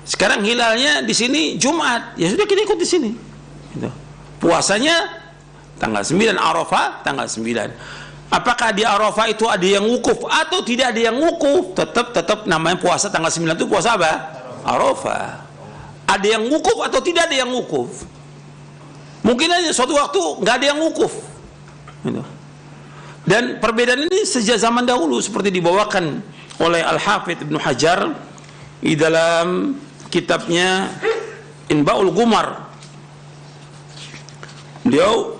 Sekarang hilalnya di sini Jumat, ya sudah kita ikut di sini. Gitu. Puasanya tanggal 9, Arafah tanggal 9. Apakah di Arafah itu ada yang wukuf atau tidak ada yang wukuf? Tetap namanya puasa tanggal 9 itu puasa apa? Arafah. Ada yang wukuf atau tidak ada yang wukuf? Mungkin aja suatu waktu nggak ada yang wukuf. Gitu. Dan perbedaan ini sejak zaman dahulu seperti dibawakan oleh Al-Hafidh Ibnu Hajar di dalam kitabnya Inba'ul Ghumar. Beliau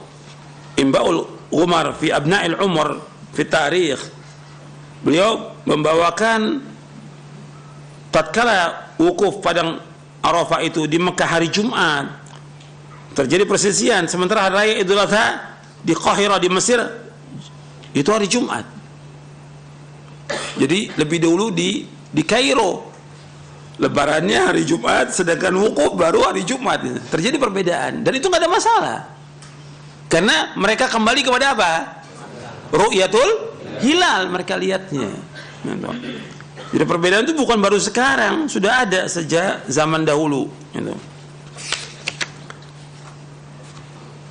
Inba'ul Ghumar fi Abna'il Umar fi Tarikh. Beliau membawakan tatkala wukuf padang Arafah itu di Mekah hari Jumat terjadi perselisihan, sementara hari raya Idul Adha di Qahirah di Mesir itu hari Jumat. Jadi lebih dulu di Kairo lebarannya hari Jumat, sedangkan wukuf baru hari Jumat. Terjadi perbedaan dan itu nggak ada masalah karena mereka kembali kepada apa? Ru'yatul hilal, mereka lihatnya. Jadi perbedaan itu bukan baru sekarang, sudah ada sejak zaman dahulu.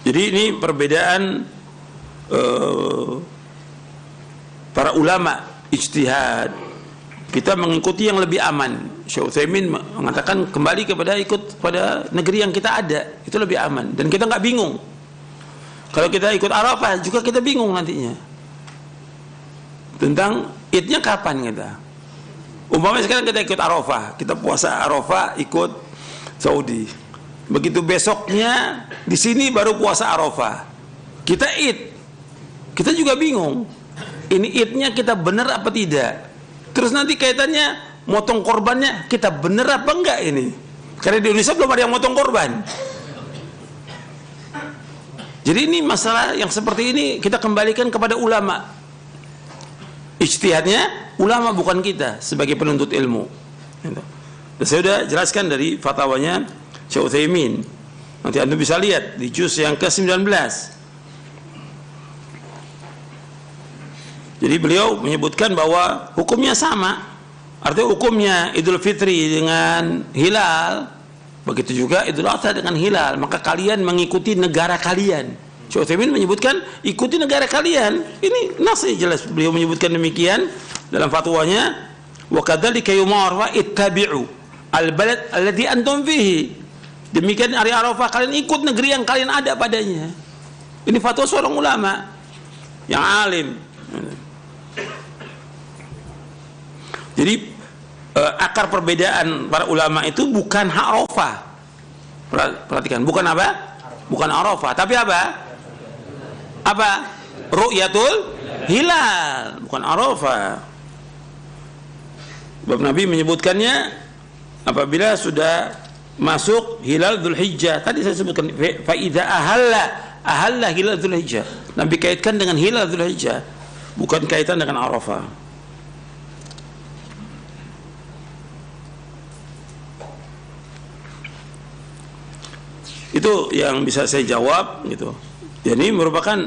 Jadi ini perbedaan para ulama ijtihad. Kita mengikuti yang lebih aman. Syekh Utsaimin mengatakan kembali kepada ikut pada negeri yang kita ada, itu lebih aman dan kita nggak bingung. Kalau kita ikut Arafah juga kita bingung nantinya tentang idnya kapan kita. Umpamanya sekarang kita ikut Arafah, kita puasa Arafah ikut Saudi. Begitu besoknya di sini baru puasa Arafah, kita id, kita juga bingung. Ini idnya kita benar apa tidak? Terus nanti kaitannya motong korbannya kita benar apa enggak ini? Karena di Indonesia belum ada yang motong korban. Jadi ini masalah yang seperti ini kita kembalikan kepada ulama. Ijtihadnya ulama, bukan kita sebagai penuntut ilmu. Dan saya sudah jelaskan dari fatwanya Syekh Utsaimin. Nanti Anda bisa lihat di juz yang ke-19. Jadi beliau menyebutkan bahwa hukumnya sama. Artinya hukumnya Idul Fitri dengan hilal, begitu juga Idul Adha dengan hilal. Maka kalian mengikuti negara kalian. Syekh Utsaimin menyebutkan ikuti negara kalian. Ini nasnya jelas beliau menyebutkan demikian dalam fatwanya. Wa kadzalika yaum Arafah ittabi'u al-balad alladhi antum fihi. Demikian hari Arafah kalian ikut negeri yang kalian ada padanya. Ini fatwa seorang ulama yang alim. Jadi akar perbedaan para ulama itu bukan hak Arafah. Perhatikan, bukan apa? Bukan Arafah, tapi apa? Apa? Ru'yatul hilal, bukan Arafah. Sebab Nabi menyebutkannya apabila sudah masuk hilal Dzulhijjah. Tadi saya sebutkan fa idza ahalla hilal Dzulhijjah. Nabi kaitkan dengan hilal Dzulhijjah, bukan kaitan dengan Arafah. Itu yang bisa saya jawab gitu. Jadi merupakan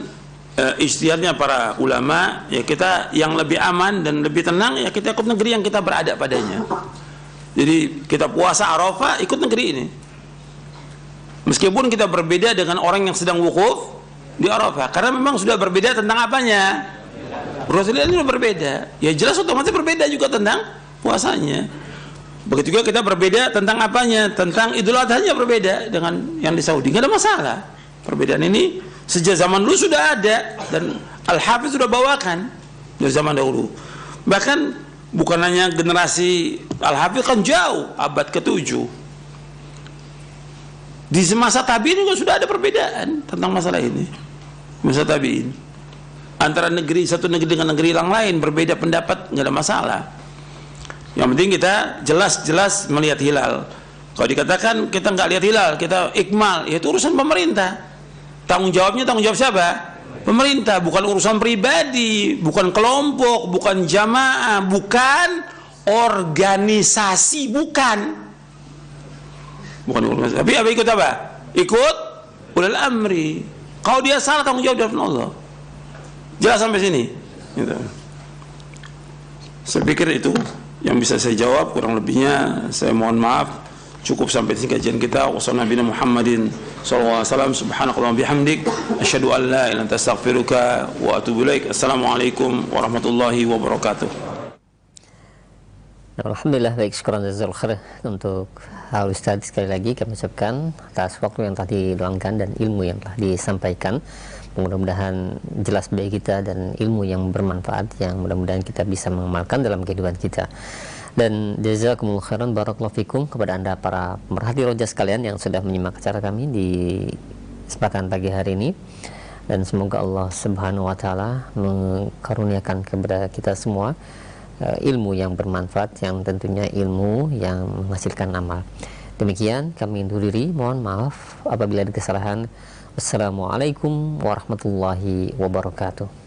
ijtihadnya para ulama, ya kita yang lebih aman dan lebih tenang ya kita ikut negeri yang kita berada padanya. Jadi kita puasa Arafah ikut negeri ini. Meskipun kita berbeda dengan orang yang sedang wukuf di Arafah, karena memang sudah berbeda tentang apanya. Rasulullah ini berbeda. Ya jelas otomatis berbeda juga tentang puasanya. Begitu juga kita berbeda tentang apanya, tentang Idul Adha-nya berbeda dengan yang di Saudi. Nggak ada masalah. Perbedaan ini sejak zaman dulu sudah ada dan Al-Hafidh sudah bawakan dari zaman dahulu. Bahkan bukan hanya generasi Al-Hafidh, kan jauh abad ke-7. Di masa tabi'in juga sudah ada perbedaan tentang masalah ini. Masa tabi'in antara negeri satu negeri dengan negeri yang lain berbeda pendapat, nggak ada masalah. Yang penting kita jelas-jelas melihat hilal. Kalau dikatakan kita nggak lihat hilal, kita ikmal, ya itu urusan pemerintah. Tanggung jawabnya tanggung jawab siapa? Pemerintah, bukan urusan pribadi, bukan kelompok, bukan jamaah, bukan organisasi, bukan organisasi. Tapi apa ikut apa? Ikut ulil amri. Kalau dia salah tanggung jawab dari Allah. Jelas sampai sini. Gitu. Saya pikir itu yang bisa saya jawab, kurang lebihnya saya mohon maaf. Cukup sampai di sini kajian kita. Wassalamualaikum Muhammadin sallallahu alaihi wasallam. Subhanakallahumma bihamdik asyhadu an la ilaha illa anta astaghfiruka wa atubu ilaik. Assalamualaikum warahmatullahi wabarakatuh. Alhamdulillah, baik, syukuran jazakallahu khair untuk Al Ustaz. Sekali lagi kami ucapkan atas waktu yang telah diluangkan dan ilmu yang telah disampaikan. Mudah-mudahan jelas bagi kita dan ilmu yang bermanfaat yang mudah-mudahan kita bisa mengamalkan dalam kehidupan kita. Dan jazakumullah khairan, barakallahu fikum kepada Anda para pemerhati roja sekalian yang sudah menyimak acara kami di kesempatan pagi hari ini. Dan semoga Allah Subhanahu wa taala mengaruniakan kepada kita semua ilmu yang bermanfaat, yang tentunya ilmu yang menghasilkan amal. Demikian kami undur diri, mohon maaf apabila ada kesalahan. Wassalamualaikum warahmatullahi wabarakatuh.